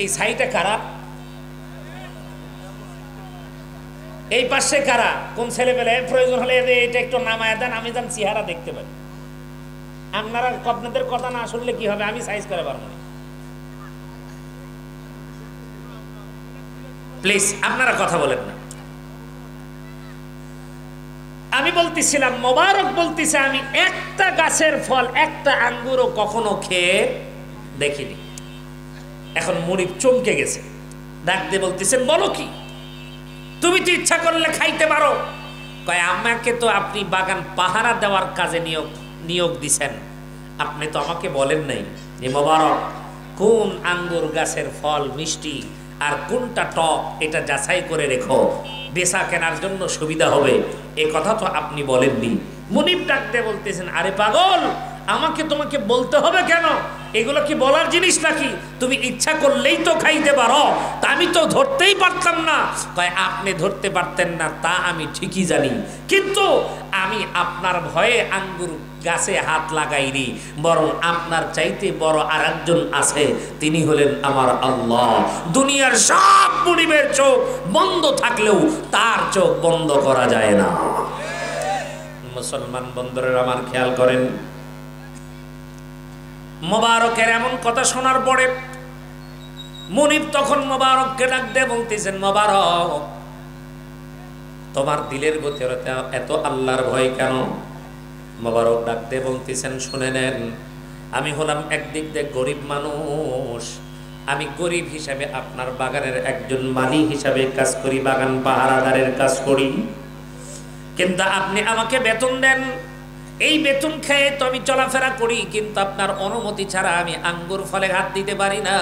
Speaker 1: এই সাইডে কারা? এই পাশে কারা? কোন ছেলে পেলে? প্রয়োজন হলে এটা একটু নামায় দেন, আমি যেন চেহারা দেখতে পাই। আপনারা আপনাদের কথা না শুনলে কি হবে? আমি সাইজ করে পারবো না। প্লিজ আপনারা কথা বলেন না। আমি বলতেছিলাম মোবারক বলতেছে আমি একটা গাছের ফল একটা আঙ্গুরও কখনো খেয়ে দেখিনি। এখন মুনিব চমকে গেছে, ডাক দিয়ে বলতেছেন বলো কি, তুমি তো ইচ্ছা করলে খাইতে পারো। কয় আমাকে তো আপনি বাগান পাহারা দেওয়ার কাজে নিয়োগ দিছেন, আপনি তো আমাকে বলেন নাই যে মোবারক কোন আঙ্গুর গাছের ফল মিষ্টি আর কোনটা টক এটা যাচাই করে রেখো, বেচা কেনার জন্য সুবিধা হবে, এ কথা তো আপনি বলেননি। মুনিব ডাক দিয়ে বলতেছেন আরে পাগল, আমাকে তোমাকে বলতে হবে কেন? এগুলো কি বলার জিনিস নাকি? তুমি ইচ্ছা করলেই তো খাইতে পারো, তা আমি তো ধরতেই পারতাম না। কয় আপনি ধরতে পারতেন না তা আমি ঠিকই জানি, কিন্তু আমি আপনার ভয়ে আঙ্গুর গাছে হাত লাগাইনি, বরং আপনার চাইতে বড় আর একজন আছে, তিনি হলেন আমার আল্লাহ। দুনিয়ার সব মুনিবের চোখ বন্ধ থাকলেও তার চোখ বন্ধ করা যায় না। মুসলমান বন্ধুরা আমার খেয়াল করেন, মোবারকের এমন কথা শোনার পরে মুনিব তখন মোবারককে ডাক দিয়ে বলতেছেন মোবারক তোমার দিলের ভিতরে এত আল্লাহর ভয় কেন? মোবারক ডাক দিয়ে বলতেছেন শুনে নেন, আমি হলাম একদিক দিয়ে গরিব মানুষ, আমি গরিব হিসাবে আপনার বাগানের একজন মালি হিসাবে কাজ করি, বাগান পাহারাদারের কাজ করি, কিন্তু আপনি আমাকে বেতন দেন, এই বেতন খেয়ে তো আমি চলাফেরা করি, কিন্তু আপনার অনুমতি ছাড়া আমি আঙ্গুর ফলে হাত দিতে পারি না।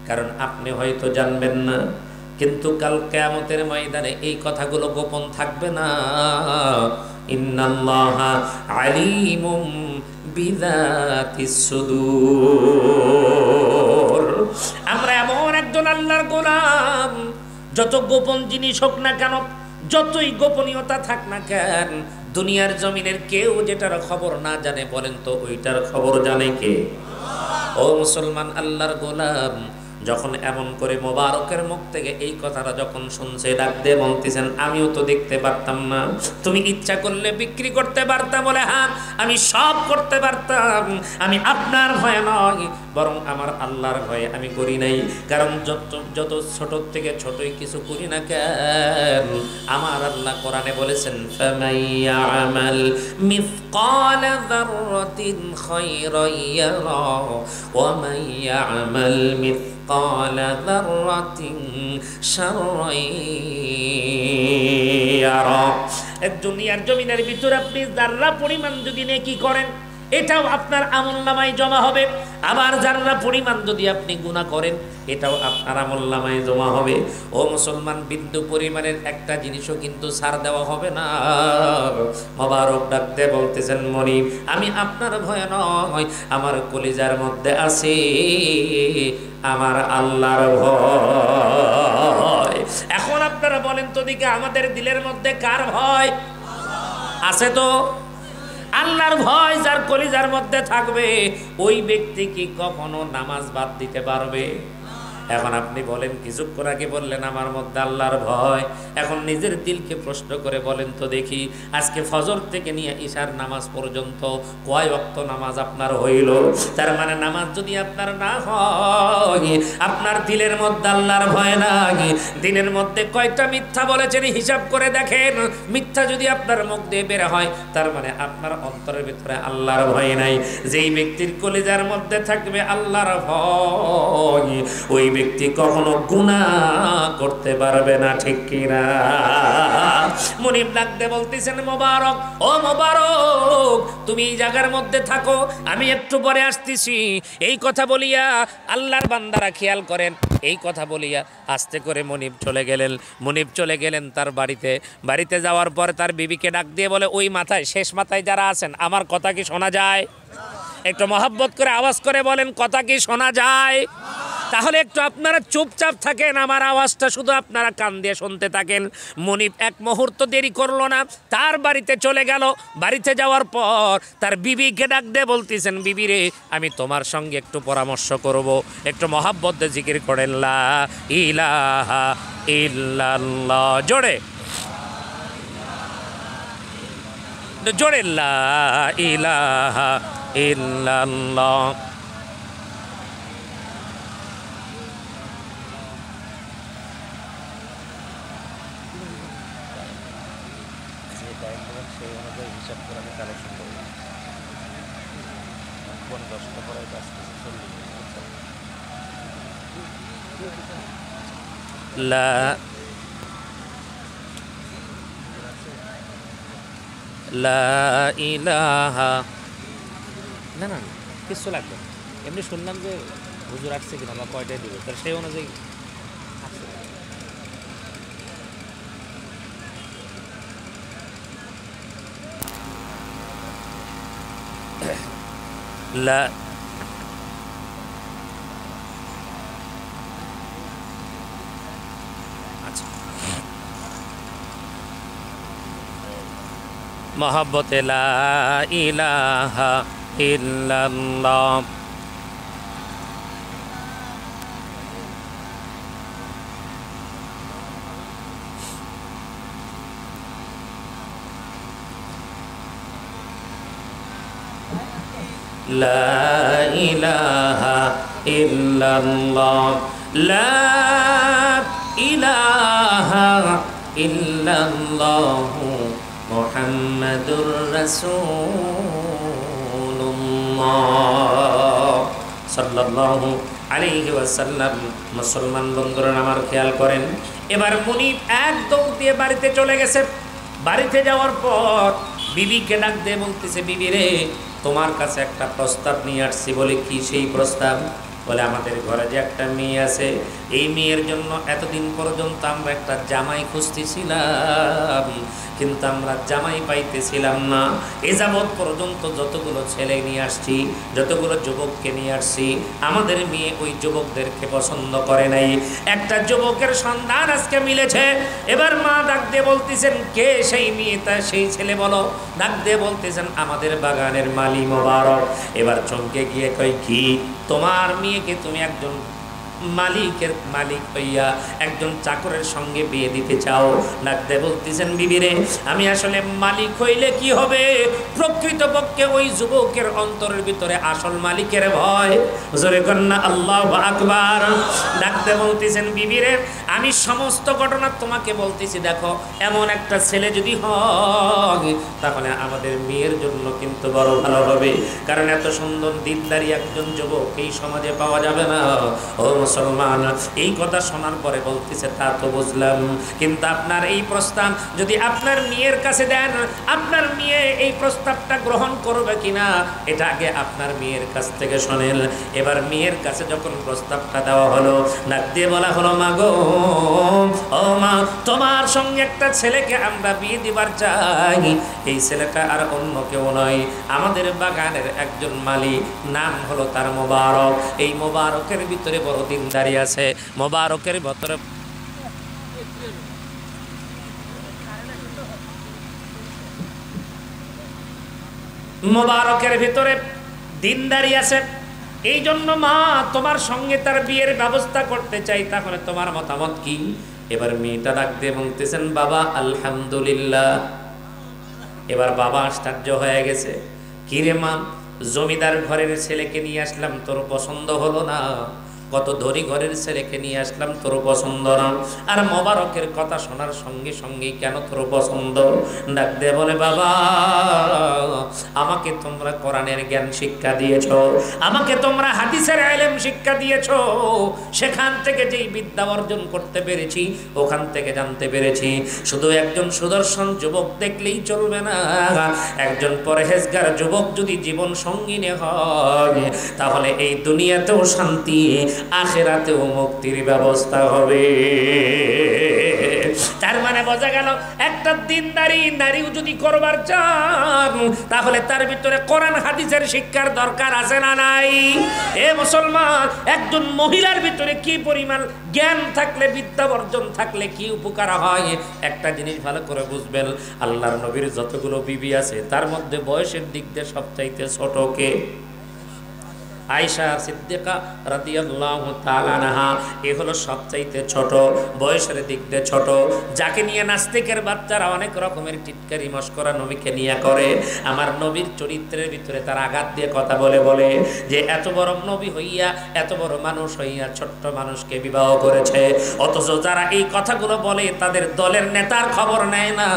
Speaker 1: কারণ আপনি হয়তো জানবেন না, কিন্তু কাল কিয়ামতের ময়দানে এই কথাগুলো গোপন থাকবে না। ইন্নাল্লাহা আলিমুম বিযাতিস সুদূর। আমরা এমন একজন আল্লাহর গোলাম, যত গোপন জিনিস হোক না কেন, যতই গোপনীয়তা থাক না কেন, দুনিয়ার জমিনের কেউ যেটার খবর না জানে, বলেন তো ওইটার খবর জানে কে? ও মুসলমান আল্লাহর গোলাম, যখন এমন করে মোবারকের মুখ থেকে এই কথাটা যখন শুনছে, ডাক দিয়ে বলতেছেন আমিও তো দেখতে পারতাম না, তুমি ইচ্ছা করলে বিক্রি করতে পারতাম, বলে হ্যাঁ আমি সব করতে পারতাম, আমি আপনার ভয়ে নয় বরং আমার আল্লাহর ভয়ে আমি করি নাই। কারণ যত ছোট থেকে ছোটই কিছু করি না কেন, আমার আল্লাহ কোরআনে বলেছেন ফামাইয়ামাল মিসকাল যাররাতিন খায়রান ইয়ারা ওয়া মাইয়ামাল মিসকাল যাররাতিন শাররান ইয়ারা। দুনিয়ার জমিনের ভিতরে আপনি যাররা পরিমাণ যদি নেকি করেন, এটাও আপনার আমলনামায় জমা হবে, আবার যারা পরিমাণ যদি আপনি গুনাহ করেন, এটাও আপনার আমলনামায় জমা হবে। ও মুসলমান, বিন্দু পরিমাণের একটা জিনিসও কিন্তু ছাড় দেওয়া হবে না। মোবারক ডাকতে বলতেছেন মনিব আমি আপনার ভয় নয়, আমার কলিজার মধ্যে আছে আমার আল্লাহর ভয়। এখন আপনারা বলেন তো দিকে আমাদের দিলের মধ্যে কার ভয় আছে? তো আল্লাহর ভয় যার কলিজার মধ্যে থাকবে, ওই ব্যক্তি কি কখনো নামাজ বাদ দিতে পারবে? এখন আপনি বলেন, কিছুক্ষণ আগে বললেন আমার মধ্যে আল্লাহর ভয়, এখন নিজের দিলকে প্রশ্ন করে বলেন তো দেখি, আজকে ফজর থেকে নিয়ে ইশার নামাজ পর্যন্ত কয় ওয়াক্ত নামাজ আপনার হইল? তার মানে নামাজ যদি আপনার না হয়, আপনার দিলের মধ্যে আল্লাহর ভয় নাই, দিনের মধ্যে কয়টা মিথ্যা বলেছেন হিসাব করে দেখেন। মিথ্যা যদি আপনার মুখ দিয়ে বের হয়, তার মানে আপনার অন্তরের ভিতরে আল্লাহর ভয় নাই। যেই ব্যক্তির কলিজার মধ্যে থাকবে আল্লাহর ভয়, ওই ব্যক্তি কখনো গুনাহ করতে পারবে না, ঠিক কিনা? মুনিব ডাকতে বলতেছেন মোবারক, ও মোবারক তুমি এই জায়গার মধ্যে থাকো, আমি একটু পরে আসতেছি। এই কথা বলিয়া আল্লাহর বান্দারা খেয়াল করেন, এই কথা বলিয়া আস্তে করে মুনিব চলে গেলেন। মুনিব চলে গেলেন তার বাড়িতে। বাড়িতে যাওয়ার পর তার বিবিকে ডাক দিয়ে বলে, ওই মাথায় শেষ মাথায় যারা আছেন আমার কথা কি শোনা যায়? একটু মহব্বত করে আওয়াজ করে বলেন, কথা কি শোনা যায়? তাহলে একটু আপনারা চুপচাপ থাকেন, আমার আওয়াজটা শুধু আপনারা কান দিয়ে শুনতে থাকেন। মুনিব এক মুহূর্ত দেরি করলো না, তার বাড়িতে চলে গেল। বাড়িতে যাওয়ার পর তার বিবিকে ডাক দিয়ে বলতেছেন, বিবি রে আমি তোমার সঙ্গে একটু পরামর্শ করব, একটু মহব্বত দিয়ে জিকির করেন লা ইলাহা ইল্লাল্লাহ, জোরে জোরে লা ইলাহা ইল্লাল্লাহ। লা লা ইলাহা, না না না কিছু লাগবে না, এমনি শুনলাম যে হুজুর আসছে কিনা বা কয়টায় দিবে, তার সেই অনুযায়ী আসছে। লা আচ্ছা, মহব্বতে লা ইলাহা ইল্লাল্লাহ। লা ইলাহা ইল্লাল্লাহ, লা ইলাহা ইল্লাল্লাহ মুহাম্মাদুর রাসূলুল্লাহ সাল্লাল্লাহু আলাইহি ওয়াসাল্লাম। মুসলমান বন্ধুরা আমার খেয়াল করেন, এবার মুনিব এক দৌড় দিয়ে বাড়িতে চলে গেছে। বাড়িতে যাওয়ার পর বিবিকে ডাক দিয়ে বলতেছে, বিবি রে, তোমার কাছে একটা প্রস্তাব নিয়ে আসছি। বলে কি সেই প্রস্তাব? বলে আমাদের ঘরে যে একটা মেয়ে আছে, এই মেয়ের জন্য এতদিন পর্যন্ত আমরা একটা জামাই খুঁজতেছিলাম, কিন্তু আমরা জামাই পাইতেছিলাম না। এ যাবৎ পর্যন্ত যতগুলো ছেলে নিয়ে আসছি, যতগুলো যুবককে নিয়ে আসছি, আমাদের মেয়ে ওই যুবকদেরকে পছন্দ করে নাই। একটা যুবকের সন্ধান আজকে মিলেছে। এবার মা ডাক দিয়ে বলতেছেন, কে সেই মেয়েটা, সেই ছেলে বলো। ডাক দিয়ে বলতেছেন, আমাদের বাগানের মালি মোবারক। এবার চমকে গিয়ে কই, কি তোমার মেয়েকে তুমি একজন মালিক হইয়া একজন চাকরের সঙ্গে বিয়ে দিতে চাও? ডাকতে বলতেছেন, বিবিরে, আমি আসলে মালিক হইলে কি হবে, প্রকৃতপক্ষে ওই যুবকের অন্তরের ভিতরে আসল মালিকের ভয়। জোরে কন্যা আল্লাহু আকবার। ডাকতে বলতেছেন, বিবিরে, আমি সমস্ত ঘটনা তোমাকে বলতেছি, দেখো এমন একটা ছেলে যদি হয় তাহলে আমাদের মেয়ের জন্য কিন্তু বড় ভালো হবে, কারণ এত সুন্দর দিনদারি একজন যুবক এই সমাজে পাওয়া যাবে না। ও মুসলমান, এই কথা শোনার পরে বলতেছে, তা তো বুঝলাম, কিন্তু আপনার এই প্রস্তাব যদি আপনার মেয়ের কাছে দেন, আপনার মেয়ে এই প্রস্তাবটা গ্রহণ করবে কিনা এটা আগে আপনার মেয়ের কাছ থেকে শোনেন। এবার মেয়ের কাছে যখন প্রস্তাবটা দেওয়া হলো, ডাক দিয়ে বলা হলো, মা গো, ও মা, তোমার সঙ্গে একটা ছেলেকে আমরা বিয়ে দিবার চাই। এই ছেলেটা আর অন্য কেউ নয়, আমাদের বাগানের একজন মালিক, নাম হলো তার মোবারক। এই মোবারকের ভিতরে বড় দিনদারি আছে, মোবারকের ভিতরে মোবারকের ভিতরে দিনদারি আছে। এই জন্য মা তোমার সঙ্গে তার বিয়ের ব্যবস্থা করতে চাই, তাহলে তোমার মতামত কি? এবার মেয়েটা ডাক দিয়ে বলতেছেন, বাবা আলহামদুলিল্লাহ। এবার বাবা আশ্চর্য হয়ে গেছে, কিরে মা, জমিদার ঘরের ছেলেকে নিয়ে আসলাম, তোর পছন্দ হলো না? কত ধনী ঘরের ছেলেকে নিয়ে আসলাম, তোর পছন্দ না? আর মোবারকের কথা শোনার সঙ্গে সঙ্গেই কেন তোর পছন্দ? ডাক দিয়ে বলে, বাবা, আমাকে তোমরা কোরআনের জ্ঞান শিক্ষা দিয়েছ, আমাকে তোমরা হাদিসের ইলম শিক্ষা দিয়েছ, সেখান থেকে যেই বিদ্যা অর্জন করতে পেরেছি, ওখান থেকে জানতে পেরেছি শুধু একজন সুদর্শন যুবক দেখলেই চলবে না, একজন পরহেজগার যুবক যদি জীবন সঙ্গিনী হয় তাহলে এই দুনিয়াতেও শান্তি, আখিরাতেও মুক্তির ব্যবস্থা হবে। তার মানে বোঝা গেল, একটা দিনদারি নারীও যদি করবার চান তাহলে তার ভিতরে কোরআন হাদিসের শিক্ষার দরকার আছে না নাই? এ মুসলমান, একজন মহিলার ভিতরে কি পরিমাণ জ্ঞান থাকলে, বিদ্যা অর্জন থাকলে কি উপকার হয়, একটা জিনিস ভালো করে বুঝবেন। আল্লাহর নবীর যতগুলো বিবি আছে তার মধ্যে বয়সের দিক দিয়ে সবচাইতে ছোট কে? আয়েশা সিদ্দিকা রাদিয়াল্লাহু তাআলা আনহা। এ হলো সবচাইতে ছোট, বয়সের দিক দিয়ে ছোট, যাকে নিয়ে নাস্তিকের বাচ্চারা অনেক রকমের টিটকারি মশকরা নবীকে নিয়ে করে। আমার নবীর চরিত্রের ভিতরে তার আঘাত দিয়ে কথা বলে বলে যে এত বড় নবী হইয়া, এত বড় মানুষ হইয়া ছোট্ট মানুষকে বিবাহ করেছে, অথচ যারা এই কথাগুলো বলে তাদের দলের নেতার খবর নেয় না।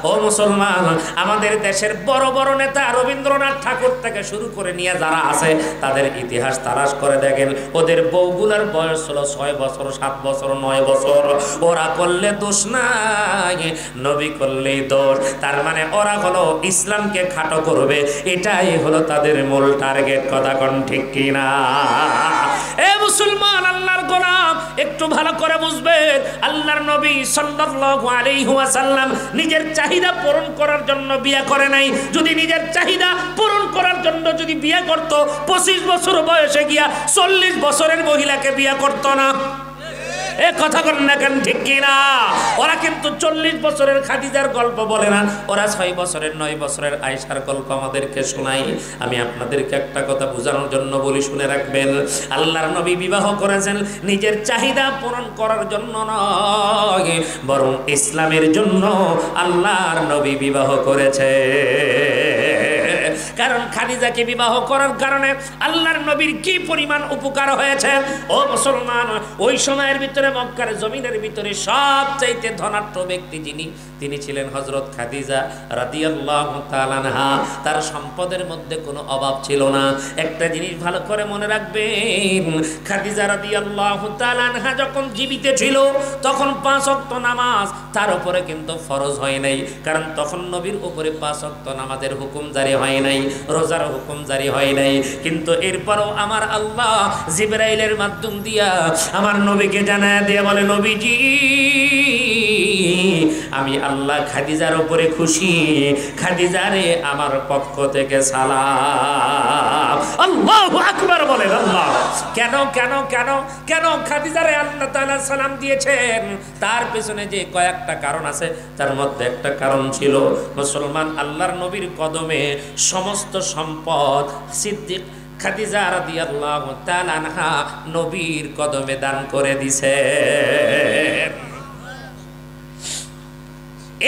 Speaker 1: ও মুসলমান, আমাদের দেশের বড় বড় নেতা রবীন্দ্রনাথ ঠাকুর থেকে শুরু করে নিয়ে যারা আছে তাদের ইতিহাস তালাশ করে দেখেন, ওদের বউগুলার বয়স হলো 6 বছর, 7 বছর, 9 বছর। ওরা করলে দোষ নাই, নবী করলেই দোষ। তার মানে ওরা হলো ইসলামকে খাটো করবে, এটাই হলো তাদের মূল টার্গেট। কথা কোন ঠিক কিনা? এ মুসলমান, আল্লাহর গোলাম, একটু ভালো করে বুঝবেন, আল্লাহর নবী সাল্লাল্লাহু আলাইহি ওয়াসাল্লাম নিজের চাহিদা পূরণ করার জন্য বিয়ে করে নাই। যদি নিজের চাহিদা পূরণ করার জন্য যদি বিয়ে করত, 25 বছর বয়সে গিয়া 40 বছরের মহিলাকে বিয়ে করত না। এ কথা বলেন না কেন, ঠিক কিনা? ওরা কিন্তু 40 বছরের খাদিজার গল্প বলে না, ওরা 6 বছরের 9 বছরের আয়েশার গল্প আমাদেরকে শোনায়। আমি আপনাদেরকে একটা কথা বোঝানোর জন্য বলি, শুনে রাখবেন। আল্লাহর নবী বিবাহ করেছেন নিজের চাহিদা পূরণ করার জন্য নয়, বরং ইসলামের জন্য আল্লাহর নবী বিবাহ করেছে। কারণ খাদিজাকে বিবাহ করার কারণে আল্লাহর নবীর কি পরিমাণ উপকার হয়েছে। ও মুসলমান, ওই সময়ের ভিতরে মক্কার জমিনের ভিতরে সবচাইতে ধনাঢ্য ব্যক্তি তিনি ছিলেন হযরত খাদিজা রাদিয়াল্লাহু তাআলা আনহা। তার সম্পদের মধ্যে কোনো অভাব ছিল না। একটা জিনিস ভালো করে মনে রাখবেন, খাদিজা রাদিয়াল্লাহু তাআলা আনহা যখন জীবিত ছিল তখন 5 ওয়াক্ত নামাজ তার উপরে কিন্তু ফরজ হয় নাই, কারণ তখন নবীর উপরে 5 ওয়াক্ত নামাজের হুকুম জারি হয় নাই, রোজার হুকুম জারি হয় নাই। কিন্তু এরপরও আমার আল্লাহ জিবরাইলের মাধ্যম দিয়া আমার নবীকে জানায় দিয়ে বলে, নবীজি, আমি আল্লাহ খাদিজার উপরে খুশি, খাদিজারে আমার পক্ষ থেকে সালাম। আল্লাহু আকবার বলেন। আল্লাহ কেন কেন কেন কেন খাদিজারে আল্লাহ তাআলা সালাম দিয়েছেন? তার পেছনে যে কয়েকটা কারণ আছে, তার মধ্যে একটা কারণ ছিল, মুসলমান, আল্লাহর নবীর কদমে সমস্ত সম্পদ সিদ্দিক খাদিজা রাদিয়াল্লাহু তাআলা আনহা নবীর কদমে দান করে দিছে।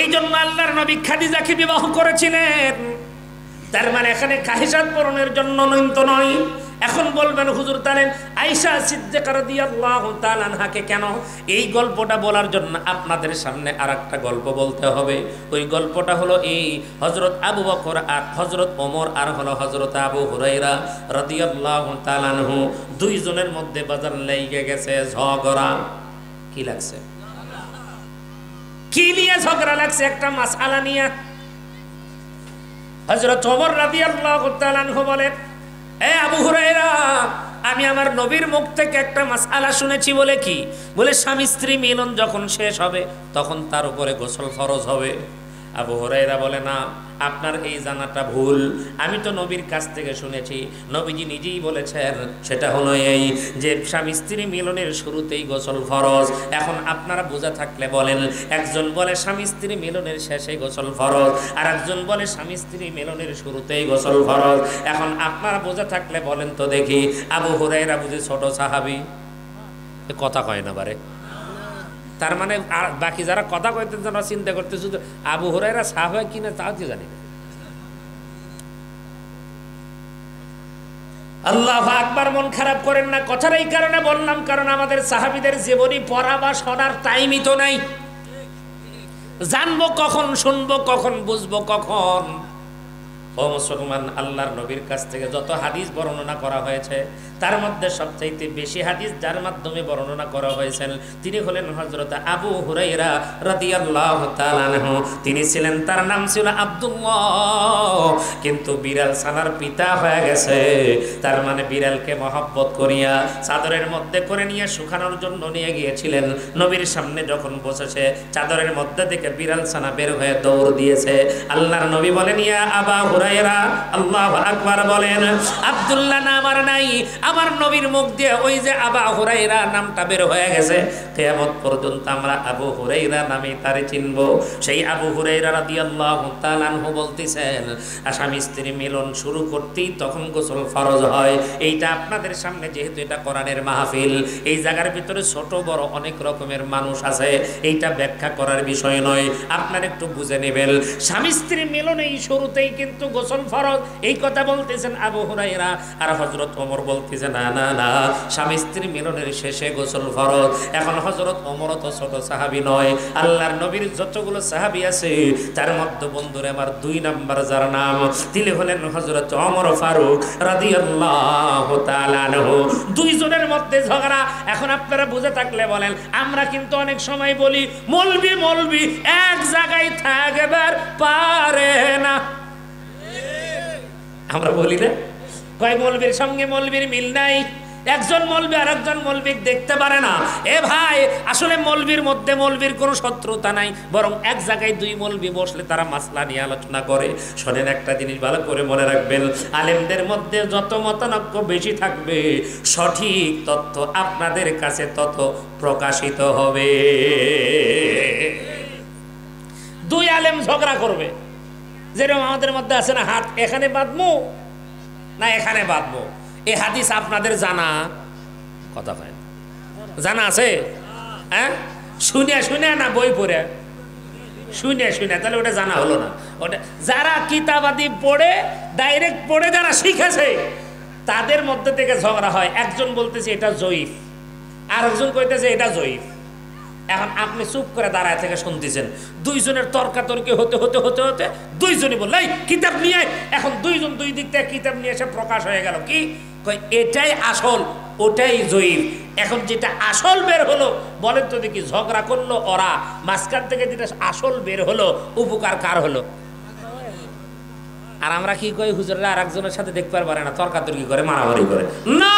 Speaker 1: এই জন্য আল্লাহর নবী খাদিজাকে বিবাহ করেছিলেন। তার মানে এখানে কাহিসাত পূরণের জন্য তো নয়। এখন বলবেন, হুজুর তাহলে আয়েশা সিদ্দিকা রাদিয়াল্লাহু তাআলা আনহাকে কেন? এই গল্পটা বলার জন্য আপনাদের সামনে আরেকটা গল্প বলতে হবে। ওই গল্পটা হলো এই, হযরত আবু বকর আর হযরত ওমর আর হলো হযরত আবু হুরায়রা রাদিয়াল্লাহু তাআলা আনহু, দুইজনের মধ্যে বাজার লেগে গেছে ঝগড়া। কি লাগছে? কি নিয়ে ঝগড়া লাগছে? একটা মাসআলা নিয়ে। হযরত ওমর রাদিয়াল্লাহু তাআলা আনহু বলেন, এ আবু হুরায়রা, আমি আমার নবীর মুখ থেকে একটা মাসআলা শুনেছি। বলে কি? বলে স্বামী স্ত্রী মিলন যখন শেষ হবে তখন তার উপরে গোসল ফরজ হবে। আবু হুরায়রা বলে, না, আপনার এই জানাটা ভুল। আমি তো নবীর কাছ থেকে শুনেছি, নবীজি নিজেই বলেছেন, সেটা হলো এই যে স্বামী স্ত্রী মিলনের শুরুতেই গোসল ফরজ। এখন আপনারা বোঝা থাকলে বলেন, একজন বলে স্বামী স্ত্রী মিলনের শেষে গোসল ফরজ, আর একজন বলে স্বামী স্ত্রী মিলনের শুরুতেই গোসল ফরজ। এখন আপনারা বোঝা থাকলে বলেন তো দেখি, আবু হুরায়রা বুঝি ছোট সাহাবী? কথা কয় না বারে। তার মানে আর বাকি যারা কথা কইতেন যারা চিন্তা করতেছে আবু হুরায়রা সাহাবা কিনা তাও কি জানি। আল্লাহু আকবার। মন খারাপ করেন না, কথার এই কারণে বললাম, কারণ আমাদের সাহাবীদের জীবনী পড়া বা শোনার টাইমই তো নাই। জানবো কখন, শুনবো কখন, বুঝবো কখন? ও মুসলমান, আল্লাহর নবীর কাছ থেকে যত হাদিস বর্ণনা করা হয়েছে তার মধ্যে সবচাইতে বেশি হাদিস যার মাধ্যমে বর্ণনা করা হয়েছেন তিনি হলেন হযরত আবু হুরায়রা রাদিয়াল্লাহু তাআলা আনহু। তিনি ছিলেন, তার নাম ছিল আব্দুল্লাহ, কিন্তু বিড়াল ছানার পিতা হয়ে গেছে। তার মানে বিড়ালকে মহব্বত করিয়া চাদরের মধ্যে করে নিয়ে শুকানোর জন্য নিয়ে গিয়েছিলেন। নবীর সামনে যখন বসেছে, চাদরের মধ্যে থেকে বিড়াল ছানা বের হয়ে দৌড় দিয়েছে। আল্লাহর নবী বলেন, ইয়া আবা হুরায়রা, আল্লাহু আকবার বলেন। আব্দুল্লাহ নাম আর নাই, আমার নবীর মুখ দিয়ে ওই যে আবা হুরায়রা নামটা বের হয়ে গেছে। কিয়ামত পর্যন্ত আমরা আবু হুরায়রা নামে তারে চিনব। সেই আবু হুরায়রা রাদিয়াল্লাহু তাআলা আনহু বলতেছেন, স্বামী স্ত্রী মিলন শুরু করতেই তখন গোসল ফরজ হয়। এইটা আপনাদের সামনে, যেহেতু এটা কোরআনের মাহফিল, এই জায়গার ভিতরে ছোট বড় অনেক রকমের মানুষ আছে, এইটা ব্যাখ্যা করার বিষয় নয়, আপনারা একটু বুঝে নেবেন। স্বামী স্ত্রী মিলন এই শুরুতেই কিন্তু গোসল ফরজ, এই কথা বলতেছেন আবু হুরায়রা। আর হযরত ওমর বলতেছে না না না, স্বামী স্ত্রী মিলনের শেষে গোসল ফরজ। এখন হযরত ওমর তো ছোট সাহাবী নয়, আল্লাহর নবীর যতগুলো সাহাবী আছে তার মধ্যে বন্ধুরে আমার 2 নাম্বার যার নাম, তিনি হলেন হযরত ওমর ফারুক রাদিয়াল্লাহু তাআলা আনহু। দুইজনের মধ্যে ঝগড়া। এখন আপনারা বুঝে থাকলে বলেন, আমরা কিন্তু অনেক সময় বলি মৌলবি মৌলবি এক জায়গায় থাকবার পারে না, আমরা বলি না? কয় মৌলবীর সঙ্গে মৌলবীর মিল নাই, একজন মৌলবি আর একজন মৌলবি দেখতে পারে না। এ ভাই, আসলে মৌলবীর মধ্যে মৌলবীর কোনো শত্রুতা নাই, বরং এক জায়গায় 2 মৌলবি বসলে তারা মাসলা নিয়ে আলোচনা করে। শোনেন, একটা জিনিস ভালো করে মনে রাখবেন, আলেমদের মধ্যে যত মতানৈক্য বেশি থাকবে, সঠিক তথ্য আপনাদের কাছে তত প্রকাশিত হবে। 2 আলেম ঝগড়া করবে, যেরকম আমাদের মধ্যে আছে না, হাত এখানে বাঁধবো না এখানে বাঁধবো, এই হাদিস আপনাদের জানা? কথা হয় জানা আছে? হ্যাঁ, শুনে শুনে না বই পড়ে? শুনে শুনে, তাহলে ওটা জানা হলো না। ওটা যারা কিতাবাদি পড়ে, ডাইরেক্ট পড়ে যারা শিখেছে, তাদের মধ্যে থেকে ঝগড়া হয়। একজন বলতেছে এটা জয়ীফ, আর একজন কইতেছে এটা জয়ীফ। এখন আপনি চুপ করে দাঁড়ায় থেকে শুনতেছেন, 2 জনের তর্কাতর্কি হতে হতে হতে হতে 2 জনই বলল এই কিতাব নিয়ে। এখন 2 জন 2 দিক থেকে কিতাব নিয়ে এসে প্রকাশ হয়ে গেল কি, কই এটাই আসল, ওটাই জয়ীফ। এখন যেটা আসল বের হলো, বলেন তো দেখি, ঝগড়া করলো ওরা, মাঝখান থেকে যেটা আসল বের হলো, উপকার কার হলো? আর আমরা কি কই, হুজুররা আর একজনের সাথে দেখতে পারে না, তর্কাতর্কি করে, মারামারি করে না।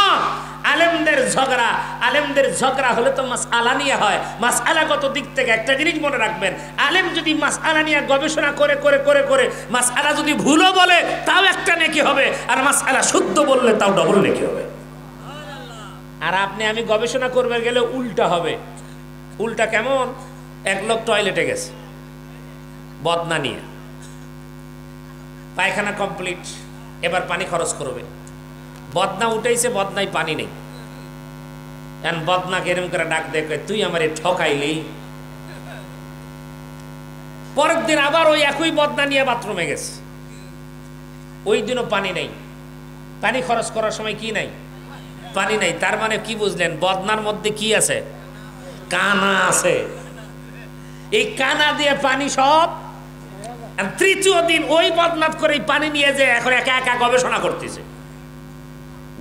Speaker 1: আলেমদের ঝগড়া হলে তো মাসআলা নিয়ে হয়। মাসআলাগত দিক থেকে একটা জিনিস মনে রাখবেন, আলেম যদি মাসআলা নিয়ে গবেষণা করে করে করে করে মাসআলা যদি ভুলও বলে তাও একটা নেকি হবে, আর মাসআলা শুদ্ধ বললে তাও ডবল নেকি হবে। আর আপনি আমি গবেষণা করবে গেলে উল্টা হবে। উল্টা কেমন? এক লোক টয়লেটে গেছে বদনা নিয়ে, পায়খানা কমপ্লিট, এবার পানি খরচ করবে। বদনা উঠেছে, বদনায় পানি নেই। এখন বদনা কেরম করে ডাক দেখে, তুই আমারে ঠকাইলি। পরের দিন আবার ওই একই বদনা নিয়ে বাথরুমে গেছে, ওই দিনও পানি নেই। পানি খরচ করার সময় কি নাই? পানি নাই। তার মানে কি বুঝলেন? বদনার মধ্যে কি আছে? কানা আছে। এই কানা দিয়ে পানি সব। তৃতীয় দিন ওই বদনাত করে পানি নিয়ে যে এখন একা একা গবেষণা করতেছে।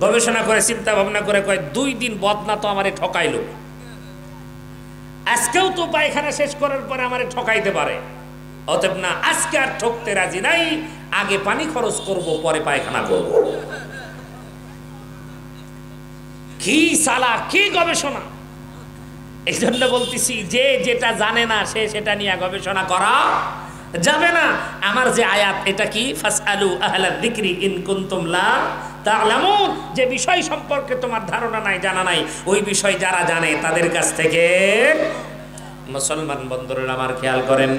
Speaker 1: গবেষণা করে চিন্তা ভাবনা করে কয়, 2 দিন বদনা তো আমারে ঠকাইলো, আজকেও তো পায়খানা শেষ করার পরে আমারে ঠকাইতে পারে, অতএব না, আজকে আর ঠকতে রাজি নাই, আগে পানি খরচ করব, পরে পায়খানা করব। কি সালা, কি গবেষণা! এই জন্য বলতেছি, যে যেটা জানে না সে সেটা নিয়ে গবেষণা করা যাবে না। আমার যে আয়াত, এটা কি, ফাসআলু আহলা যিকরি ইন কুনতুম লা তা'লামুন, যে বিষয় সম্পর্কে তোমার ধারণা নাই, জানা নাই, ওই বিষয় যারা জানে তাদের কাছ থেকে। মুসলমান বন্ধুরা আমার খেয়াল করেন,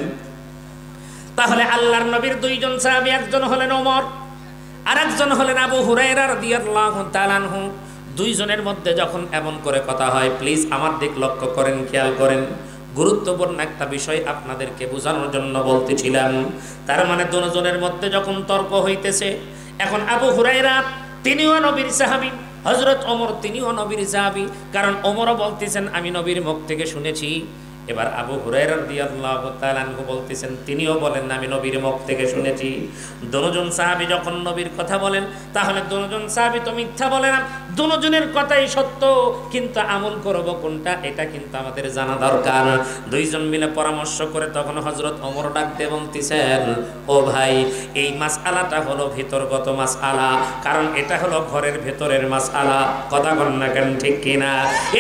Speaker 1: তাহলে আল্লাহর নবীর 2 জন সাহাবী, একজন হলেন ওমর আর একজন হলেন আবু হুরায়রা রাদিয়াল্লাহু তাআলা আনহু। 2 জনের মধ্যে যখন এমন করে কথা হয়, প্লিজ আমার দিক লক্ষ্য করেন, খেয়াল করেন, গুরুত্বপূর্ণ একটা বিষয় আপনাদেরকে বোঝানোর জন্য বলতেছিলাম। তার মানে 2 জনের মধ্যে যখন তর্ক হইতেছে, এখন আবু হুরায়রা তিনিও নবীর সাহাবী, হযরত ওমর তিনিও নবীর সাহাবী, কারণ ওমরও বলতেছেন আমি নবীর মুখ থেকে শুনেছি। এবার আবু হুরায়রা রাদিয়াল্লাহু তাআলা আনহু বলতেছেন, তিনিও বলেন আমি নবীর মুখ থেকে শুনেছি। দুজন সাহাবী যখন নবীর কথা বলেন, তাহলে দুজন সাহাবী তো মিথ্যা বলে না, দুজনের কথাই সত্য, কিন্তু আমল করব কোনটা, এটা কিন্তু আমাদের জানা দরকার। 2 জন মিলে পরামর্শ করে তখন হযরত ওমর ডাক দিয়ে বলতেছেন, ও ভাই, এই মাসআলাটা হলো ভিতরগত মাসআলা, কারণ এটা হলো ঘরের ভেতরের মাসআলা। কথা বলেন না কেন, ঠিক কিনা?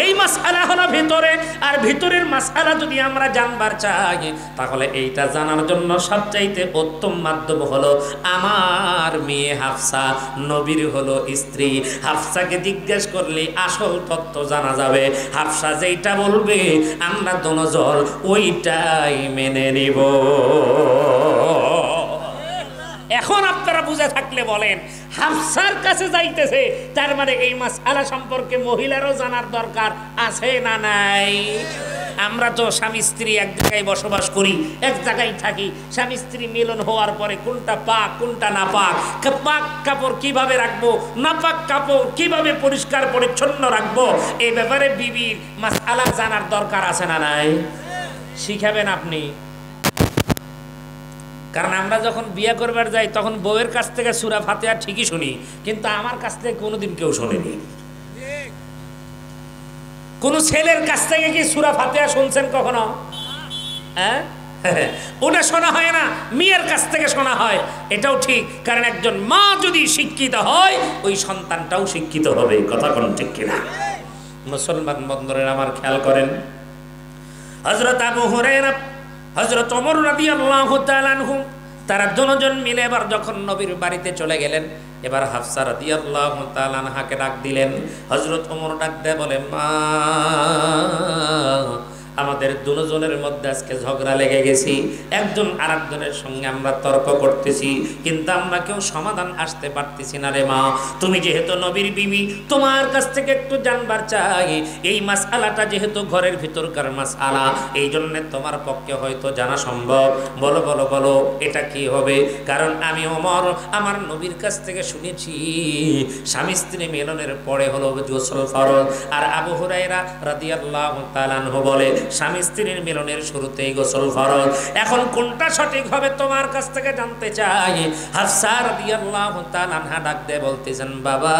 Speaker 1: এই মাসআলা হলো ভিতরে, আর ভিতরের মাসআলা যদি আমরা জানবার চাই, তাহলে এইটা জানার জন্য সবচাইতে উত্তম মাধ্যম হলো আমার মেয়ে হাফসা, নবীর হলো স্ত্রী। হাফসাকে জিজ্ঞেস করলে আসল তথ্য জানা যাবে। হাফসা যেইটা বলবে আমরা দুজন ওইটাই মেনে নিব। এখন আপনারা বুঝে থাকলে বলেন, হাফসার কাছে যাইতেছে, তার মানে এই মাসআলা সম্পর্কে মহিলারও জানার দরকার আছে না নাই? আমরা তো স্বামী স্ত্রী এক জায়গায় বসবাস করি, এক জায়গায় থাকি, স্বামী স্ত্রী মিলন হওয়ার পরে কোনটা পাক কোনটা না পাক, পাক কাপড় কিভাবে রাখবো, না পাক কাপড় কিভাবে পরিষ্কার পরিচ্ছন্ন রাখবো, এই ব্যাপারে বিবির মাসআলা জানার দরকার আছে না নাই? শিখাবেন আপনি। কারণ আমরা যখন বিয়ে করবার যাই তখন বউয়ের কাছ থেকে সূরা ফাতিহা ঠিকই শুনি, কিন্তু আমার কাছ থেকে কোনোদিন কেউ শোনেনি। কোন ছেলের কাছ থেকে কি সূরা ফাতিহা শুনছেন কখনো? হ্যাঁ, ওটা শোনা হয় না, মেয়ের কাছ থেকে শোনা হয়। এটাও ঠিক, কারণ একজন মা যদি শিক্ষিত হয় ওই সন্তানটাও শিক্ষিত হবে। কথা কোন ঠিক কিনা? মুসলমান বন্ধুরা আমার খেয়াল করেন, হযরত আবু হুরায়রা, হযরত ওমর রাদিয়াল্লাহু তাআলা আনহু, তারা দুজন মিলে এবার যখন নবীর বাড়িতে চলে গেলেন, এবার হাফসা রাদিয়াল্লাহু তাআলা আনহাকে ডাক দিলেন। হযরত ওমর ডাক দিয়ে বলে, মা, আমাদের দুজনের মধ্যে আজকে ঝগড়া লেগে গেছি, একজন আরেকজনের সঙ্গে আমরা তর্ক করতেছি, কিন্তু আমরা কেউ সমাধান আসতে পারতেছি না রে মা। তুমি যেহেতু নবীর বিবি, তোমার কাছ থেকে একটু জানবার চাই, এই মাসআলাটা যেহেতু ঘরের ভিতরকার মাসআলা, এই জন্য তোমার পক্ষে হয়তো জানা সম্ভব। বলো বলো বলো, এটা কি হবে? কারণ আমি ওমর আমার নবীর কাছ থেকে শুনেছি স্বামী স্ত্রী মিলনের পরে হলো গোসল ফরজ, আর আবু হুরায়রা রাদিয়াল্লাহু তাআলা আনহু বলে স্বামী স্ত্রীর মিলনের শুরুতেই গোসল ফরজ। এখন কোনটা সঠিক হবে তোমার কাছ থেকে জানতে চাই। হাফসা রাদিয়াল্লাহু তাআলা আনহা ডাক দিয়ে বলতেছেন, বাবা,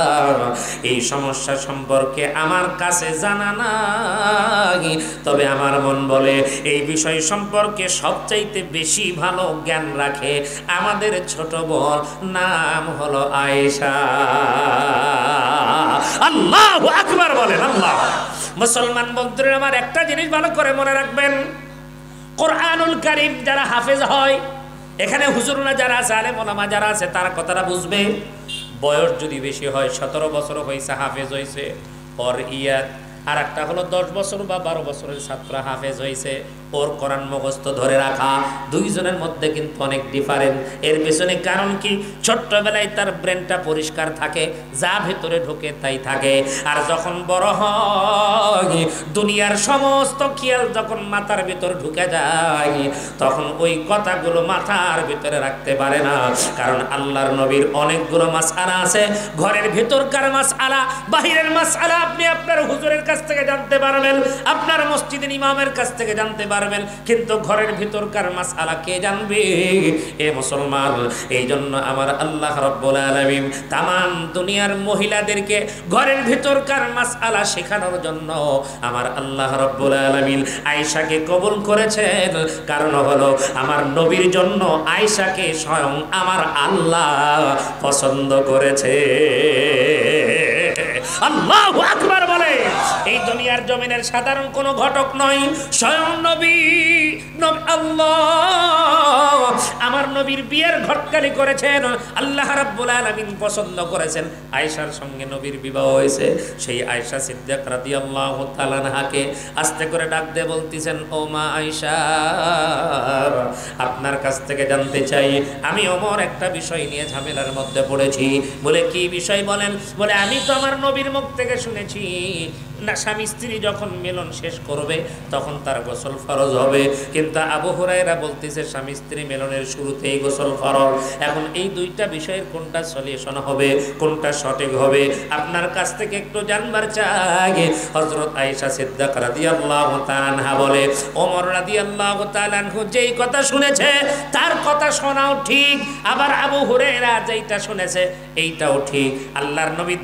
Speaker 1: এই সমস্যা সম্পর্কে আমার কাছে জানা নাই, তবে আমার মন বলে এই বিষয় সম্পর্কে সবচাইতে বেশি ভালো জ্ঞান রাখে আমাদের ছোট বোন, নাম হলো আয়েশা। আল্লাহু আকবার বলেন। আল্লাহ। মুসলমান বন্ধুরা আমার, একটা জিনিস ভালো করে মনে রাখবেন, কোরআনুল কারীম যারা হাফেজ হয়, এখানে হুজুররা যারা আছে, আলেম ওলামা যারা আছে, তারা কথাটা বুঝবে। বয়স যদি বেশি হয়, 17 বছর হয়েছে হাফেজ হয়েছে, ওর ইয়াদ, আর একটা হলো 10 বছর বা 12 বছরের ছাত্র হাফেজ হয়েছে, ওর কোরআন মুখস্থ ধরে রাখা, দুইজনের মধ্যে কিন্তু অনেক ডিফারেন্ট। এর পেছনে কারণ কি? ছোট্টবেলায় তার ব্রেনটা পরিষ্কার থাকে, যা ভেতরে ঢোকে তাই থাকে, আর যখন বড় হয় দুনিয়ার সমস্ত খেয়াল যখন মাথার ভিতর ঢুকে যায়, তখন ওই কথাগুলো মাথার ভিতরে রাখতে পারে না। কারণ আল্লাহর নবীর অনেকগুলো মাসআলা আছে, ঘরের ভিতরকার মাসআলা, বাহিরের মাসআলা আপনি আপনার হুজুরের কাছ থেকে জানতে পারবেন, আপনার মসজিদের ইমামের কাছ থেকে জানতে পারবেন, কিন্তু ঘরের ভিতরকার মাসআলা কে জানবে? এ মুসলমান, এই জন্য আমার আল্লাহ রাব্বুল আলামিন তামাম দুনিয়ার মহিলাদেরকে ঘরের ভিতরকার মাসআলা শেখানোর জন্য আমার আল্লাহ রাব্বুল আলামিন আয়েশাকে কবুল করেছেন। কারণ হলো আমার নবীর জন্য আয়েশাকে স্বয়ং আমার আল্লাহ পছন্দ করেছে। আল্লাহু আকবার বলে। এই দুনিয়ার জমিনের সাধারণ কোনো ঘটক নয়, স্বয়ং নবী আল্লাহ আমার নবীর বিয়ের ঘটকালি করেছেন, আল্লাহ রাব্বুল আলামিন পছন্দ করেছেন। আয়েশার সঙ্গে নবীর বিবাহ হয়েছে। সেই আয়েশা সিদ্দিকা রাদিয়াল্লাহু তাআলা আনহাকে আস্তে করে ডাক দিয়ে বলতেছেন, ও মা আয়েশা, আপনার কাছ থেকে জানতে চাই, আমি ওমর একটা বিষয় নিয়ে ঝামেলার মধ্যে পড়েছি। বলে কি বিষয় বলেন? বলে আমি তো আমার নবীর মুখ থেকে শুনেছি না, স্বামী স্ত্রী যখন মিলন শেষ করবে তখন তার গোসল ফরজ হবে, কিন্তু আবু হুরায়রা বলতেছে স্বামী স্ত্রী মিলনের শুরুতেই গোসল ফরজ। এখন এই দুইটা বিষয়ের কোনটা সলিউশন হবে, কোনটা সঠিক হবে, আপনার কাছ থেকে একটু জানবার চাই। হযরত আয়েশা সিদ্দিকা রাদিয়াল্লাহু তাআলা আনহা বলে, ওমর রাদিয়াল্লাহু তাআলা আনহু যেই কথা শুনেছে তার কথা শোনাও ঠিক, আবার আবু হুরায়রা যেইটা শুনেছে এইটাও ঠিক। আল্লাহর নবী